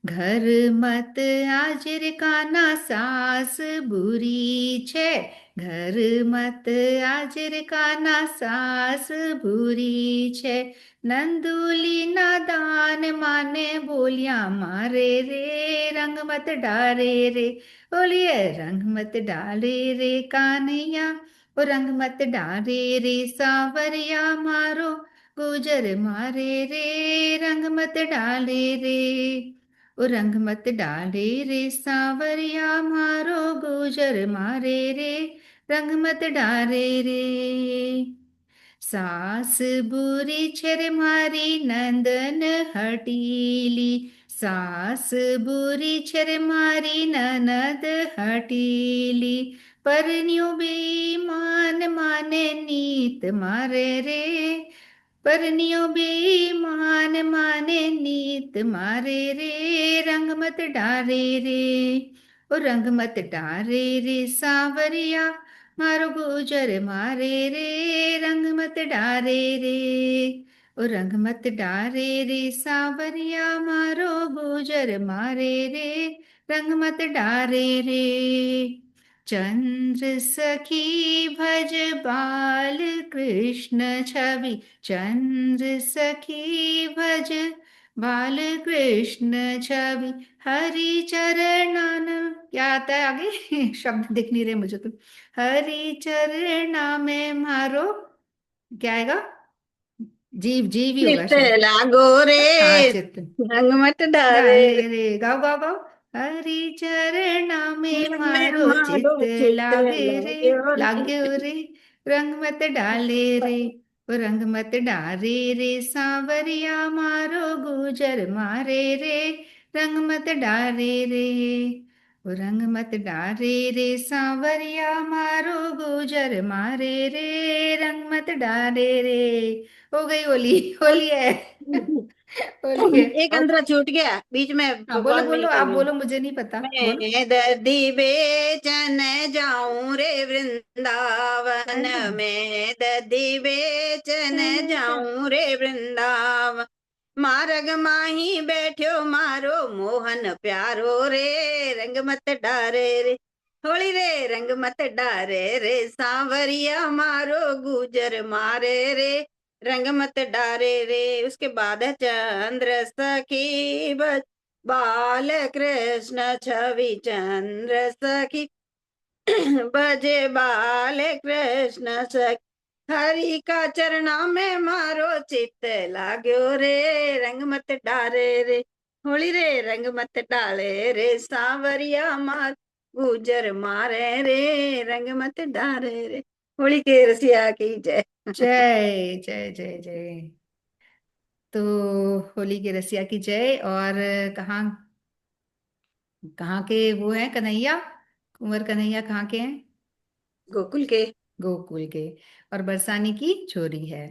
घर मत आजर काना सास बुरी छे, घर मत आजर काना सास बुरी छे। नंदुली नादान माने बोलिया मारे रे, रंग मत डारे रे, बोलिए रंग मत डाले रे कान्हैया, ओ रंग मत डारे रे सांवरिया मारो, गुजर मारे रे रंग मत डाले रे, ओ रंग मत डाले रे सांवरिया मारो, गुजर मारे रे रंग मत डाले रे। सास बुरी छर मारी नंदन हटीली, सास बुरी छर मारी ननद हटीली, परन्यु बेईमान माने नीत मारे रे, परनियो बेईमान माने नीत मारे रे, रंग मत डारे रे, ओ रंग मत डारे रे सांवरिया मारो, गुजर मारे रे रंग मत डारे रे, ओ रंग मत डारे रे सांवरिया मारो, गुजर मारे रे रंग मत डारे रे। चंद्र सखी भज बाल कृष्ण छवि, चंद्र सखी भज बाल कृष्ण छवि, हरि चरणान, क्या आता है आगे शब्द दिख नहीं रहे मुझे तो, हरि चरणा में मारो, क्या आएगा, जीव जीव ही होगा चित शायद। लागो रे, हाँ चित्त रंग मत डारे डाले रे, रे, गाओ गाओ गाओ। हरि चरणा में में मारो मारो चित्त चित लागे रे, लाग्यो लाग्यो रे। रे, रंग मत डाले रे, ओ रंग मत डारे रे सांवरिया मारो, गुजर मारे रे रंग मत डारे रे, ओ रंग मत डारे रे सांवरिया मारो, गुजर मारे रे रंग मत डारे रे। हो गई होली, होली है होली है। एक अंतरा छूट गया बीच में, हाँ बोलो बाद में बोलो, निकल आप गई। बोलो, मुझे नहीं पता, बोलो। मैं दर्दी बेचन जाऊं रे वृंदावन, अरे मैं दर्दी बेचन चले जा, जाऊं रे वृंदावन, मार्ग माही बैठ्यो मारो मोहन प्यारो रे, रंग मत डारे रे, होली रे रंग मत डारे रे सांवरिया मारो, गुजर मारे रे रंग मत डारे रे। उसके बाद है चंद्र सखी बाल कृष्ण छवि, चंद्र सखी बजे बाल कृष्ण सखी, हरि का चरणा में मारो चित्त लाग्यो रे, रंग मत डारे रे, होली रे रंग मत डाले रे सांवरिया मार, गुजर मारे रे रंग मत डारे रे। होली के रसिया की जय। जय जय जय जय। तो होली के रसिया की जय। और कहाँ, कहाँ के वो हैं कन्हैया, कुंवर कन्हैया कहाँ के हैं? गोकुल के। गोकुल के। और बरसाने की छोरी है,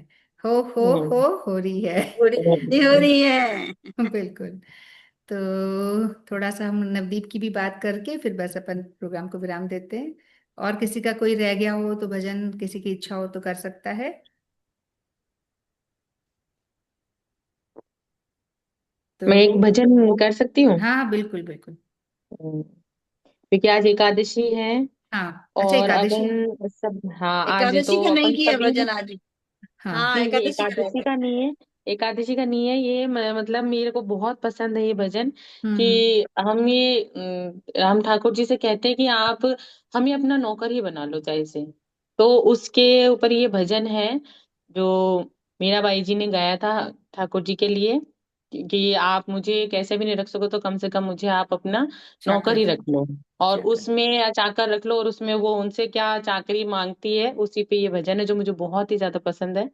हो हम्म। हो रही है हो रही है। बिल्कुल। तो थोड़ा सा हम नवदीप की भी बात करके फिर बस अपन प्रोग्राम को विराम देते हैं। और किसी का कोई रह गया हो तो भजन, किसी की इच्छा हो तो कर सकता है। मैं एक तो भजन कर सकती हूँ। हाँ बिल्कुल बिल्कुल। क्योंकि आज एकादशी है, हाँ अच्छा, और एकादशी है। अपन सब, हाँ आज एकादशी तो का नहीं अपन किया सभी, भजन आज। हाँ हाँ नहीं ये एकादशी का एकादशी है। का नहीं है, एकादशी का नहीं है ये, मतलब मेरे को बहुत पसंद है ये भजन। हम्म। कि हम ठाकुर जी से कहते हैं कि आप हमें अपना नौकर ही बना लो चाहे से। तो उसके ऊपर ये भजन है जो मीरा बाई जी ने गाया था ठाकुर जी के लिए, कि आप मुझे कैसे भी नहीं रख सको तो कम से कम मुझे आप अपना नौकर चाकर, ही रख लो, और चाकर। उसमें चाकर रख लो, और उसमें वो उनसे क्या चाकरी मांगती है, उसी पे ये भजन है जो मुझे बहुत ही ज्यादा पसंद है।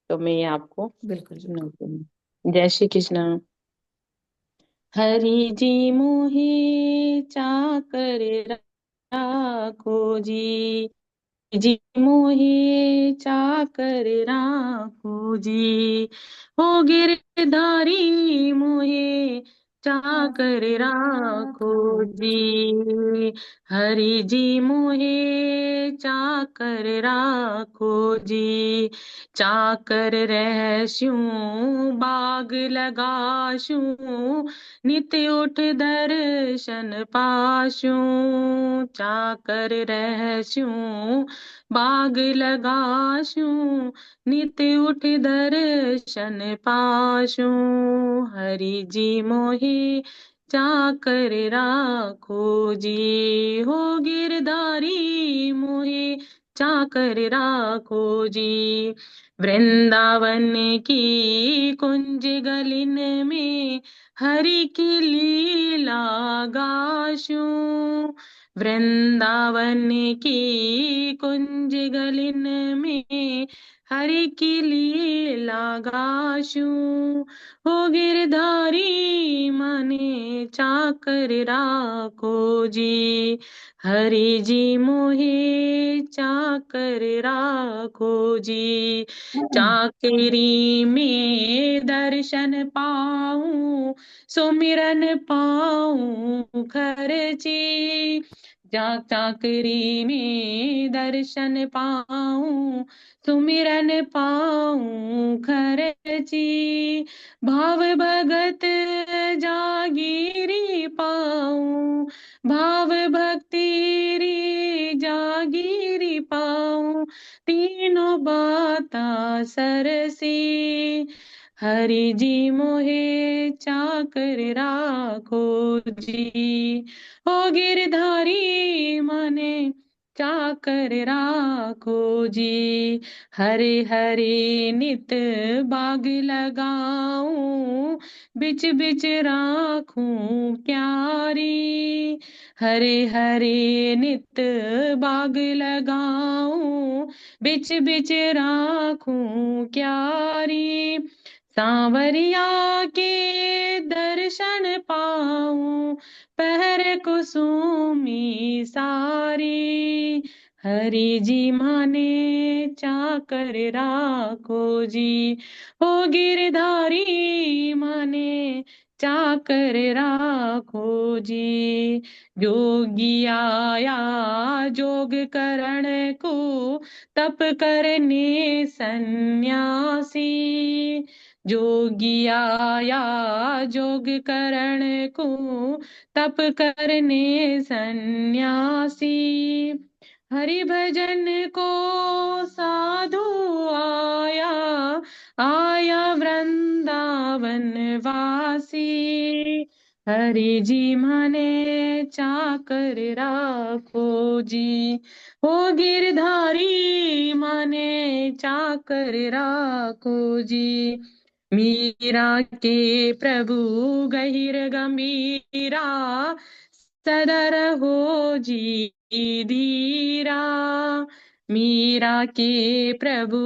तो मैं ये आपको बिल्कुल बिल्कुल। सुनाती हूँ। जय श्री कृष्ण। हरि जी मोहे चाकर राखो जी, जी मोहे चाकर राखो जी, हो गिरधारी मोहे चाकर चाकर राखो राखो जी। जी, हरि जी मोहे चाकर राखो जी। चाकर रहस्यूं बाग लगाशूं, नित उठ दर्शन पाशूं। चाकर रहस्यूं बाग लगाशूं, नित उठ दर्शन पाशूं। हरि जी मोहि चाकर राखो जी। हो गिरधारी मोहे चाकर राखो जी। वृंदावन की कुंज गलिन में हरि की लीला गाशूं। वृंदावन की कुंज गलिन में हरि की लीला गाशूं। हो गिरधारी माने चाकर राखो जी। हरि जी मोहे चाकर राखो जी। चाकरी में दर्शन पाऊं, सुमिरन पाऊं खर्ची। चाकरी में दर्शन पाऊं, सुमिरन पाऊं खर्ची। भाव भगत जागीरी पाऊं, भाव भक्ति री जागीरी पाऊं। तीनों बाता सरसी, हरि जी मोहे चाकर राखो जी। हो गिरधारी माने चाकर राखो जी। हरे हरे नित बाग लगाऊं, बिच बिच राखूं क्यारी। हरे हरे नित बाग लगाऊं, बिच बिच राखूं क्यारी। सांवरिया के दर्शन पाऊं, पहर कुसुमी सारी। हरि जी माने चाकर राखो जी। हो गिरधारी माने चाकर राखो जी। जोगी आया जोग करण को, तप करने सन्यासी। जोगी आया जोग करण को, तप करने सन्यासी। हरि भजन को साधु आया, आया वृंदावन वासी। हरि जी माने चाकर राखो जी। हो गिरधारी माने चाकर राखो जी। मीरा के प्रभु गहिर गंभीरा, सदर हो जी धीरा। मीरा के प्रभु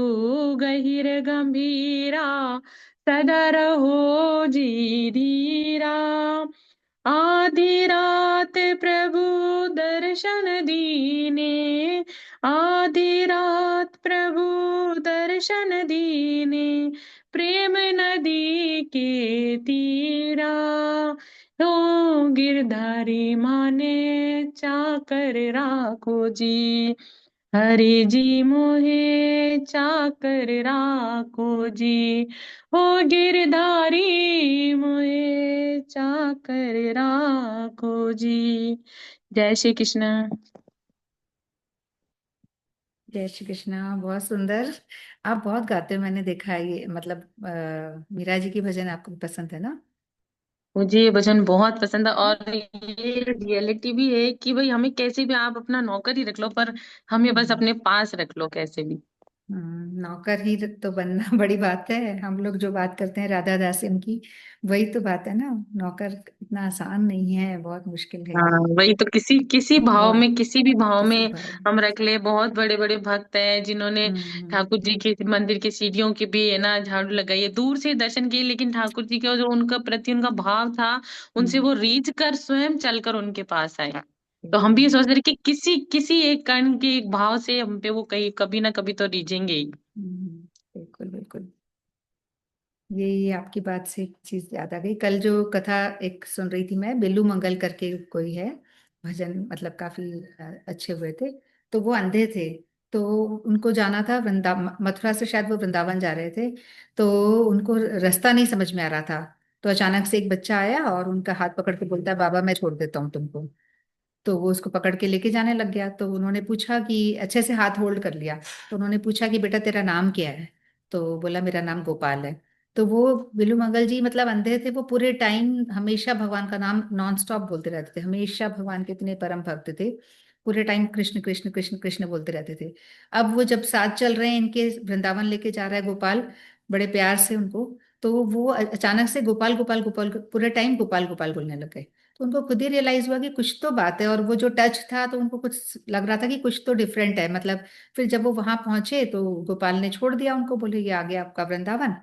गहिर गंभीरा, सदर हो जी धीरा। आधी रात प्रभु दर्शन दीने, आधी रात प्रभु दर्शन दीने। प्रेम नदी के तीरा, हो गिरधारी माने चाकर राखो जी। हरि जी मोहे चाकर राखो जी। हो गिरधारी मोहे चाकर राखो जी। जय श्री कृष्ण। जय श्री कृष्णा, बहुत सुंदर। आप बहुत गाते हो, मैंने देखा है ये, मतलब मीरा जी की भजन आपको पसंद है ना? मुझे ये भजन बहुत पसंद है, और ये रियलिटी भी है कि भाई हमें कैसे भी आप अपना नौकर ही रख लो, पर हमें बस हम्म। अपने पास रख लो कैसे भी। नौकर ही तो बनना बड़ी बात है। हम लोग जो बात करते हैं राधा दासियन की, वही तो बात है ना। नौकर इतना आसान नहीं है, बहुत मुश्किल है हाँ, ये। वही तो, किसी किसी भाव बहुत, में, किसी भी भाव किसी में भाव। हम रख ले। बहुत बड़े बड़े भक्त हैं जिन्होंने हम्म। ठाकुर जी के मंदिर की सीढ़ियों की भी है ना झाड़ू लगाई है, दूर से दर्शन किए, लेकिन ठाकुर जी का जो उनका प्रति उनका भाव था, उनसे हम्म। वो रीझ कर स्वयं चलकर उनके पास आए। तो हम भी बिल्कुल। ये सोच रहे कि किसी किसी एक कण के एक भाव से हम पे वो कहीं कभी ना कभी तो रीझेंगे ही। बिल्कुल बिल्कुल। ये आपकी बात से एक चीज याद आ गई। कल जो कथा एक सुन रही थी मैं, बेलू मंगल करके कोई है, भजन मतलब काफी अच्छे हुए थे। तो वो अंधे थे। तो उनको जाना था मथुरा से शायद वो वृंदावन जा रहे थे। तो उनको रास्ता नहीं समझ में आ रहा था। तो अचानक से एक बच्चा आया और उनका हाथ पकड़ के बोलता है, बाबा मैं छोड़ देता हूँ तुमको। तो वो उसको पकड़ के लेके जाने लग गया। तो उन्होंने पूछा कि अच्छे से हाथ होल्ड कर लिया। तो उन्होंने पूछा कि बेटा तेरा नाम क्या है। तो बोला मेरा नाम गोपाल है। तो वो बिलू मंगल जी मतलब अंधे थे, वो पूरे टाइम हमेशा भगवान का नाम नॉन स्टॉप बोलते रहते थे, हमेशा भगवान के इतने परम भक्त थे। पूरे टाइम कृष्ण कृष्ण कृष्ण कृष्ण बोलते रहते थे। अब वो जब साथ चल रहे हैं इनके, वृंदावन लेके जा रहा है गोपाल बड़े प्यार से उनको। तो वो अचानक से गोपाल गोपाल गोपाल पूरे टाइम गोपाल गोपाल बोलने लग गए। तो उनको खुद ही रियलाइज हुआ कि कुछ तो बात है, और वो जो टच था तो उनको कुछ लग रहा था कि कुछ तो डिफरेंट है मतलब। फिर जब वो वहां पहुंचे तो गोपाल ने छोड़ दिया उनको, बोले ये आ गया आपका वृंदावन।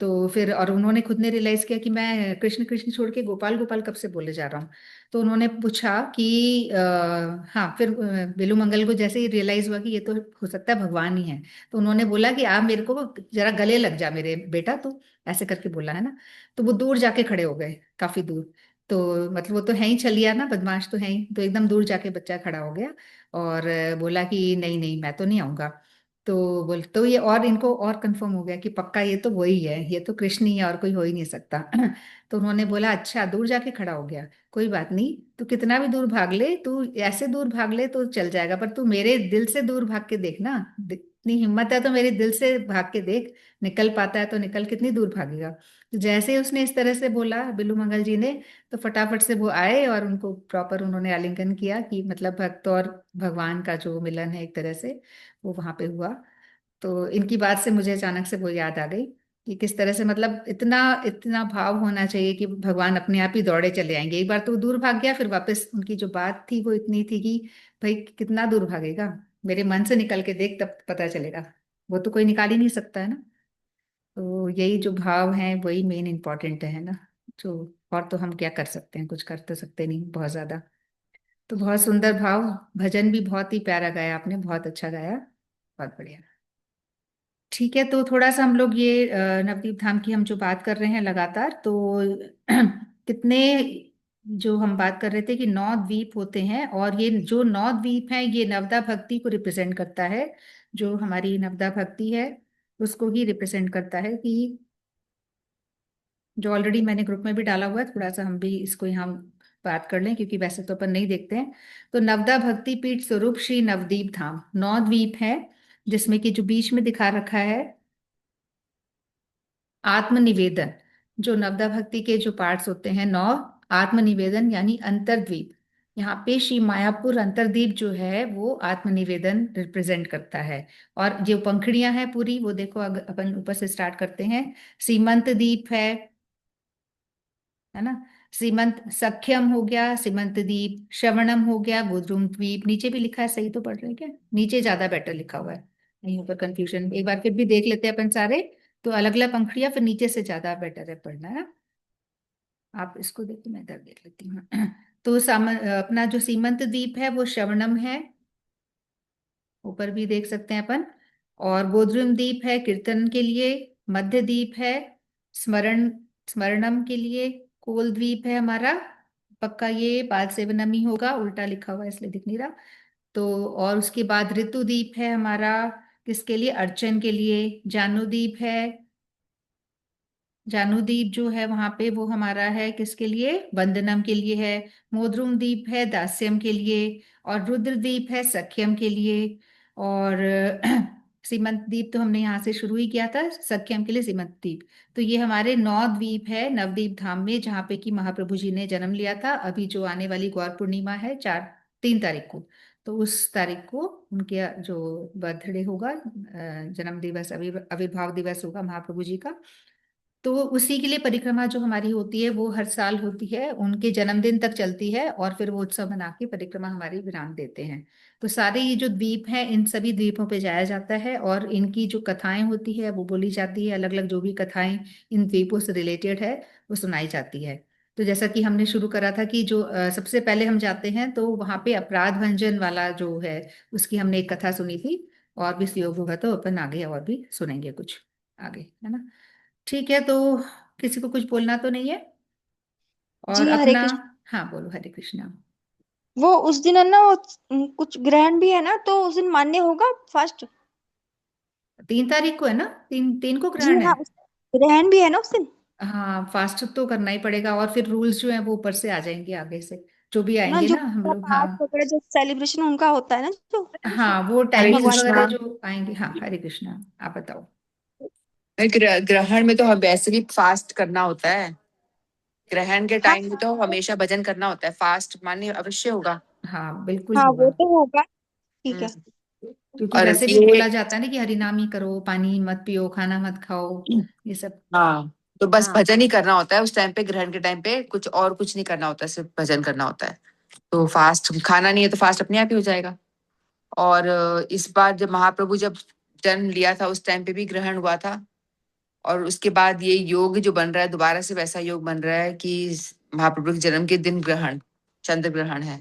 तो फिर और उन्होंने खुद ने रियलाइज किया कि मैं कृष्ण कृष्ण छोड़ के गोपाल गोपाल कब से बोले जा रहा हूँ। तो उन्होंने पूछा कि हाँ, फिर बेलू मंगल को जैसे ही रियलाइज हुआ कि ये तो हो सकता है भगवान ही है। तो उन्होंने बोला कि आप मेरे को जरा गले लग जा मेरे बेटा, तो ऐसे करके बोला है ना। तो वो दूर जाके खड़े हो गए, काफी दूर। तो मतलब वो तो है ही छलिया ना, बदमाश तो है ही, तो एकदम दूर जाके बच्चा खड़ा हो गया। और बोला कि नहीं नहीं मैं तो नहीं आऊंगा। तो बोल तो ये और इनको और कंफर्म हो गया कि पक्का ये तो वही है, ये तो कृष्ण ही है और कोई हो ही नहीं सकता। तो उन्होंने बोला अच्छा दूर जाके खड़ा हो गया, कोई बात नहीं, तू कितना भी दूर भाग ले, तू ऐसे दूर भाग ले तो चल जाएगा, पर तू मेरे दिल से दूर भाग के देखना। इतनी हिम्मत है तो मेरे दिल से भाग के देख, निकल पाता है तो निकल, कितनी दूर भागेगा। तो जैसे ही उसने इस तरह से बोला बिल्लू मंगल जी ने, तो फटाफट से वो आए और उनको प्रॉपर उन्होंने आलिंगन किया कि मतलब भक्त और भगवान का जो मिलन है एक तरह से वो वहां पे हुआ। तो इनकी बात से मुझे अचानक से वो याद आ गई कि किस तरह से मतलब इतना इतना भाव होना चाहिए कि भगवान अपने आप ही दौड़े चले आएंगे। एक बार तो दूर भाग गया, फिर वापस उनकी जो बात थी वो इतनी थी कि भाई कितना दूर भागेगा, मेरे मन से निकल के देख तब पता चलेगा। वो तो कोई निकाल ही नहीं सकता है ना। तो यही जो भाव है वही मेन इम्पोर्टेंट है ना। जो और तो हम क्या कर सकते हैं, कुछ कर तो सकते नहीं बहुत ज्यादा। तो बहुत सुंदर भाव, भजन भी बहुत ही प्यारा गाया आपने, बहुत अच्छा गाया, बहुत बढ़िया। ठीक है, तो थोड़ा सा हम लोग ये नवदीप धाम की हम जो बात कर रहे हैं लगातार, तो कितने जो हम बात कर रहे थे कि 9 द्वीप होते हैं, और ये जो 9 द्वीप हैं ये नवदा भक्ति को रिप्रेजेंट करता है। जो हमारी नवदा भक्ति है उसको ही रिप्रेजेंट करता है कि जो ऑलरेडी मैंने ग्रुप में भी डाला हुआ है, थोड़ा सा हम भी इसको यहाँ बात कर लें क्योंकि वैसे तो अपन नहीं देखते हैं। तो नवदा भक्ति पीठ स्वरूप श्री नवदीप धाम 9 द्वीप है, जिसमें कि जो बीच में दिखा रखा है आत्मनिवेदन। जो नवदा भक्ति के जो पार्ट्स होते हैं 9, आत्मनिवेदन यानी अंतर्द्वीप। यहाँ पे श्री मायापुर अंतर्द्वीप जो है वो आत्मनिवेदन रिप्रेजेंट करता है। और जो पंखुड़ियां हैं पूरी वो देखो, अगर अपन ऊपर से स्टार्ट करते हैं, सीमंत द्वीप है ना। सीमंत सख्यम हो गया, सीमंत द्वीप श्रवणम हो गया, गोद्रुम द्वीप, नीचे भी लिखा है, सही तो पढ़ रहे हैं क्या? नीचे ज्यादा बेटर लिखा हुआ है, नहीं ऊपर कंफ्यूजन, एक बार फिर भी देख लेते हैं अपन सारे। तो अलग अलग पंखुड़ियां, फिर नीचे से ज्यादा बेटर है पढ़ना है। आप इसको देखो, मैं इधर देख लेती हूँ। तो अपना जो सीमंत द्वीप है वो श्रवणम है, ऊपर भी देख सकते हैं अपन। और गोद्रुम द्वीप है कीर्तन के लिए, मध्य द्वीप है स्मरण स्मरणम के लिए, कोल द्वीप है हमारा, पक्का ये पाद सेवनम ही होगा, उल्टा लिखा हुआ है इसलिए दिख नहीं रहा। तो और उसके बाद ऋतु द्वीप है हमारा, किसके लिए? अर्चन के लिए। जानु द्वीप है, जानुदीप जो है वहां पे वो हमारा है किसके लिए? वंदनम के लिए है। मोद्रुम द्वीप है दास्यम के लिए। और रुद्रदीप है सख्यम के लिए। और सीमंत द्वीप तो हमने यहाँ से शुरू ही किया था, सख्यम के लिए सीमंत द्वीप। तो ये हमारे 9 द्वीप है नवदीप धाम में, जहाँ पे कि महाप्रभु जी ने जन्म लिया था। अभी जो आने वाली गौर पूर्णिमा है 3 तारीख को, तो उस तारीख को उनके जो बर्थडे होगा, जन्म दिवस, आविर्भाव दिवस होगा महाप्रभु जी का। तो उसी के लिए परिक्रमा जो हमारी होती है वो हर साल होती है, उनके जन्मदिन तक चलती है, और फिर वो उत्सव मना के परिक्रमा हमारी विराम देते हैं। तो सारे ये जो द्वीप हैं इन सभी द्वीपों पे जाया जाता है, और इनकी जो कथाएं होती है वो बोली जाती है, अलग अलग जो भी कथाएं इन द्वीपों से रिलेटेड है वो सुनाई जाती है। तो जैसा कि हमने शुरू करा था कि जो सबसे पहले हम जाते हैं तो वहां पे अपराध भंजन वाला जो है उसकी हमने एक कथा सुनी थी, और भी योग होगा तो अपन आगे और भी सुनेंगे कुछ आगे, है ना। ठीक है, तो किसी को कुछ बोलना तो नहीं है? और जी हरे अपना, कृष्ण। हाँ बोलो, हरे कृष्णा। वो उस दिन है ना, वो कुछ ग्रहण भी है ना, तो उस दिन मान्य होगा फास्ट। 3 तारीख को है ना, तीन तीन को जी ग्रहण है। हाँ, ग्रहण भी है ना उस दिन। हाँ, फास्ट तो करना ही पड़ेगा, और फिर रूल्स जो है वो ऊपर से आ जाएंगे आगे से, जो भी ना आएंगे जो ना हम लोग। हाँ, फास्ट वगैरह जो सेलिब्रेशन उनका होता है ना, जो हाँ वो हरे टाइमिंग्स भगवान वगैरह कृष्णा। जो आएंगे। हाँ, हरे कृष्णा। आप बताओ। ग्रहण में तो हम वैसे भी फास्ट करना होता है। ग्रहण के हाँ टाइम में तो हमेशा भजन करना होता है, फास्ट मान्य अवश्य होगा। हाँ, बिल्कुल हाँ, वो होगा। तो होगा। ठीक हम्म। है। क्योंकि और वैसे भी ये बोला जाता है ना कि हरिनाम ही करो, पानी मत पियो, खाना मत खाओ, ये सब। हाँ, तो बस हाँ भजन ही करना होता है उस टाइम पे, ग्रहण के टाइम पे कुछ और कुछ नहीं करना होता है, सिर्फ भजन करना होता है। तो फास्ट खाना नहीं है तो फास्ट अपने आप ही हो जाएगा। और इस बार जब महाप्रभु जब जन्म लिया था उस टाइम पे भी ग्रहण हुआ था। और उसके बाद ये योग जो बन रहा है दोबारा से वैसा योग बन रहा है कि महाप्रभु के जन्म के दिन ग्रहण, चंद्र ग्रहण है।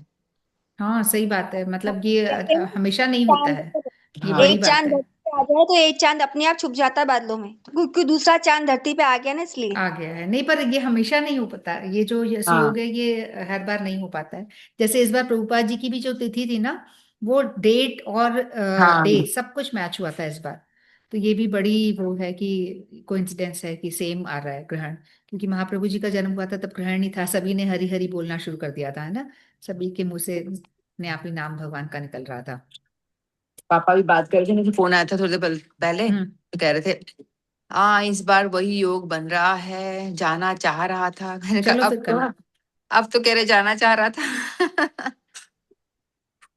हाँ, सही बात है, मतलब ये कहते हैं हमेशा नहीं होता चांद, है। ये हाँ, बड़ी एक बात चांद है। धरती पे आ जाए तो एक चांद अपने आप छुप जाता है बादलों में, क्योंकि दूसरा चांद धरती पे आ गया ना, इसलिए। आ गया है नहीं, पर ये हमेशा नहीं हो पाता, ये जो यश योग हाँ, है ये हर बार नहीं हो पाता है। जैसे इस बार प्रभुपाद जी की भी जो तिथि थी ना, वो डेट और हाँ। डे सब कुछ मैच हुआ था इस बार। तो ये भी बड़ी वो है कि कोइंसिडेंस है कि सेम आ रहा है ग्रहण। क्योंकि महाप्रभु जी का जन्म हुआ था तब ग्रहण नहीं था, सभी ने हरि हरि बोलना शुरू कर दिया था, है ना। सभी के मुंह से अपने आप ही नाम भगवान का निकल रहा था। पापा भी बात कर रहे थे, मुझे फोन आया था थोड़ी देर पहले, हम्म। तो कह रहे थे हाँ इस बार वही योग बन रहा है, जाना चाह रहा था। मैंने चलो कहा फिर कल। अब तो कह रहे जाना चाह रहा था।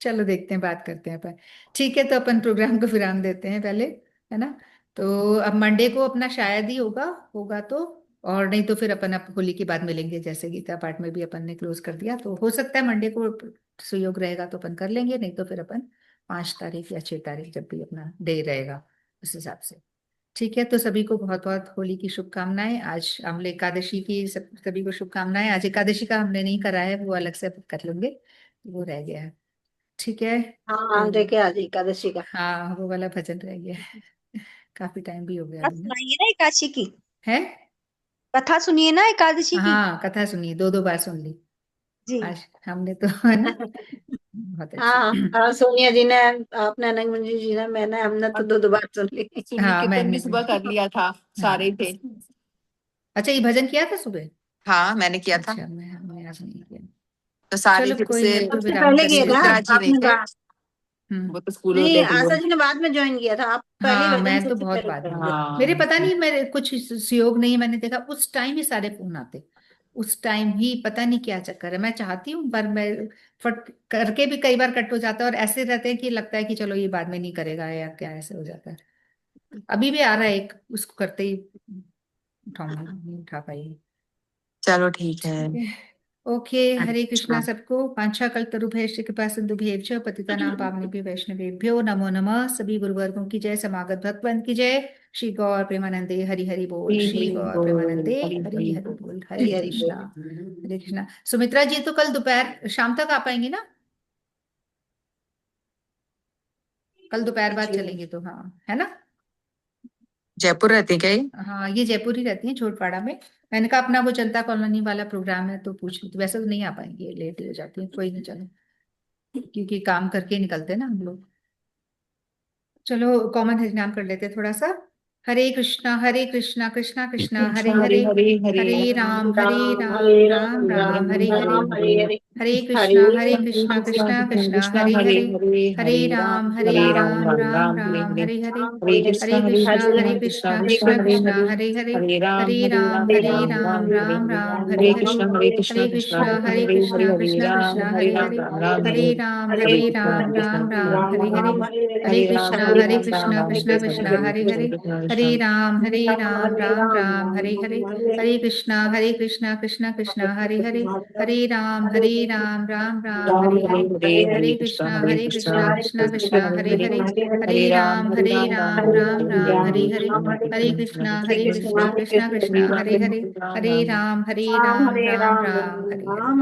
चलो देखते हैं, बात करते हैं अपन। ठीक है, तो अपन प्रोग्राम को विराम देते हैं पहले, है ना। तो अब मंडे को अपना शायद ही होगा, होगा तो। और नहीं तो फिर अपन अब होली के बाद मिलेंगे, जैसे गीता पाठ में भी अपन ने क्लोज कर दिया, तो हो सकता है मंडे को सुयोग रहेगा तो अपन कर लेंगे, नहीं तो फिर अपन 5 तारीख या 6 तारीख जब भी अपना डे रहेगा उस हिसाब से। ठीक है, तो सभी को बहुत बहुत होली की शुभकामनाएं। आज अम्ल एकादशी की सभी को शुभकामनाएं। आज एकादशी का हमने नहीं करा है, वो अलग से कर लेंगे, वो रह गया है। ठीक है। हाँ तो हाँ, देखे आज एकादशी का। हाँ, वो वाला भजन रह गया है। काफी टाइम भी हो गया कथा अभी ना। सुनाइए ना एकादशी की। है। कथा सुनिए ना एकादशी की। हाँ, कथा सुनिए, 2 2 बार सुन ली जी। आज हमने तो, है ना। बहुत अच्छी। हाँ हाँ, सोनिया जी ने, आपने, अनंग जी ने, मैंने, हमने तो और दो दो बार सुन ली। सुन्नी हाँ, कीर्तन भी मैंने भी। सुबह कर लिया था, सारे ही हाँ। थे। अच्छा, ये भजन किया था सुबह। हाँ, मैंने किया था। अच्छा, मैं आज नहीं किया। तो सारे चलो थे कोई जैसे, नहीं, अब तो सबसे विराम पहले किया करिए था अपन। सुमित्रा जी नहीं आपने थे, हम्म। वो तो स्कूल में नहीं, गए थे वो। आशा जी ने बाद में ज्वाइन किया था, आप पहले हाँ, भजन मैं तो सबसे बहुत पहले बाद में। करेंगे। मेरे हाँ, पता नहीं, मेरे कुछ सुयोग नहीं, मैंने देखा उस टाइम ही सारे फोन आते। उस टाइम ही पता नहीं क्या चक्कर है, मैं चाहती हूँ पर मैं फट करके भी कई बार कट हो जाता है, और ऐसे रहते हैं कि लगता है कि चलो ये बाद में नहीं करेगा या क्या, ऐसे हो जाता है। अभी भी आ रहा है एक, उसको करते ही उठाऊंगी, नहीं उठा पाई। चलो ठीक है। ठीक है। ओके, हरे हरे कृष्णा कृष्णा। सबको। वाञ्छा कल्पतरुभ्यश्च कृपा सिंधुभ्येव च पतितानां पावनेभ्यो वैष्णवेभ्यो नमो नमः। सभी गुरुवर्गों की जय, समागत भक्तवंत की जय। श्री गौर प्रेमानंदे हरि हरि बोल, हरि श्री हरि गौर बोल, प्रेमानंदे हरि हरि हरि हरि बोल। बोल। हरे हरी हरी कृष्णा। बोल। हरे कृष्णा। सुमित्रा जी तो कल दोपहर शाम तक आ पाएंगी ना। कल दोपहर बाद चलेंगे तो, हाँ, है ना। जयपुर रहते हैं क्या ये? हाँ, ये जयपुर ही रहती है, छोटपाड़ा में। मैंने कहा अपना वो जनता कॉलोनी वाला प्रोग्राम है तो पूछ ली थी, वैसे तो नहीं आ पाएंगे, लेट ही हो जाती है, कोई नहीं, चलो। क्योंकि काम करके निकलते हैं ना हम लोग। चलो कॉमन हरि नाम कर लेते हैं थोड़ा सा। हरे कृष्णा कृष्णा कृष्णा हरे कृष्णा हरे हरे, हरे हरे हरे राम राम हरे राम राम हरे राम राम राम राम हरे हरे। राम हरे हरे। हरे कृष्णा कृष्णा कृष्णा कृष्णा कृष्णा कृष्णा हरे हरे हरे, हरे हरे हरे राम हरे हरे राम राम राम राम राम हरे राम हरे। हरे हरे। हरे कृष्णा हरे हरे कृष्णा कृष्णा कृष्णा हरे कृष्णा हरे, हरे हरे, हरे हरे राम राम हरे राम राम राम हरे राम हरे। राम हरे हरे हरे। कृष्णा कृष्णा कृष्णा हरे हरे हरे, कृष्णा हरे कृष्णा राम कृष्णा हरे हरे राम हरे, राम राम हरे हरे हरे। राम हरे हरे कृष्णा राम कृष्णा राम कृष्णा राम हरे हरे। हरे राम हरे हरे राम राम कृष्णा राम कृष्णा हरे कृष्णा हरे। हरे हरे, हरे कृष्णा हरे कृष्णा राम हरे कृष्णा कृष्णा कृष्णा हरे हरे, हरे राम राम राम हरे हरे हरे। हरे, हरे हरे कृष्णा कृष्णा कृष्णा कृष्णा हरे हरे हरे, हरे राम हरे राम राम हरे हरे। हरे हरे। हरे कृष्णा कृष्णा कृष्णा हरे हरे, हरे राम हरे हरे।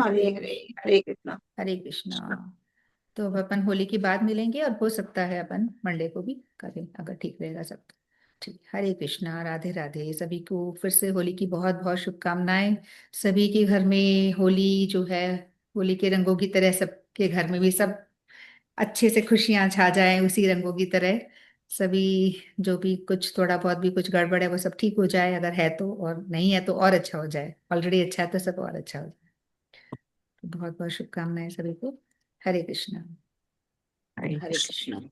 हरे हरे। हरे कृष्णा। हरे कृष्णा। तो अब अपन होली के बाद मिलेंगे, और हो सकता है अपन मंडे को भी करें, अगर ठीक रहेगा सब तो। ठीक, हरे कृष्णा, राधे राधे। सभी को फिर से होली की बहुत बहुत शुभकामनाएं। सभी के घर में होली जो है, होली के रंगों की तरह सब कि घर में भी सब अच्छे से खुशियां छा जाए उसी रंगों की तरह। सभी जो भी कुछ थोड़ा बहुत भी कुछ गड़बड़ है वो सब ठीक हो जाए, अगर है तो, और नहीं है तो और अच्छा हो जाए, ऑलरेडी अच्छा है तो सब और अच्छा हो जाए। तो बहुत बहुत शुभकामनाएं सभी को। हरे कृष्णा। हरे हरे कृष्ण। कृष्ण।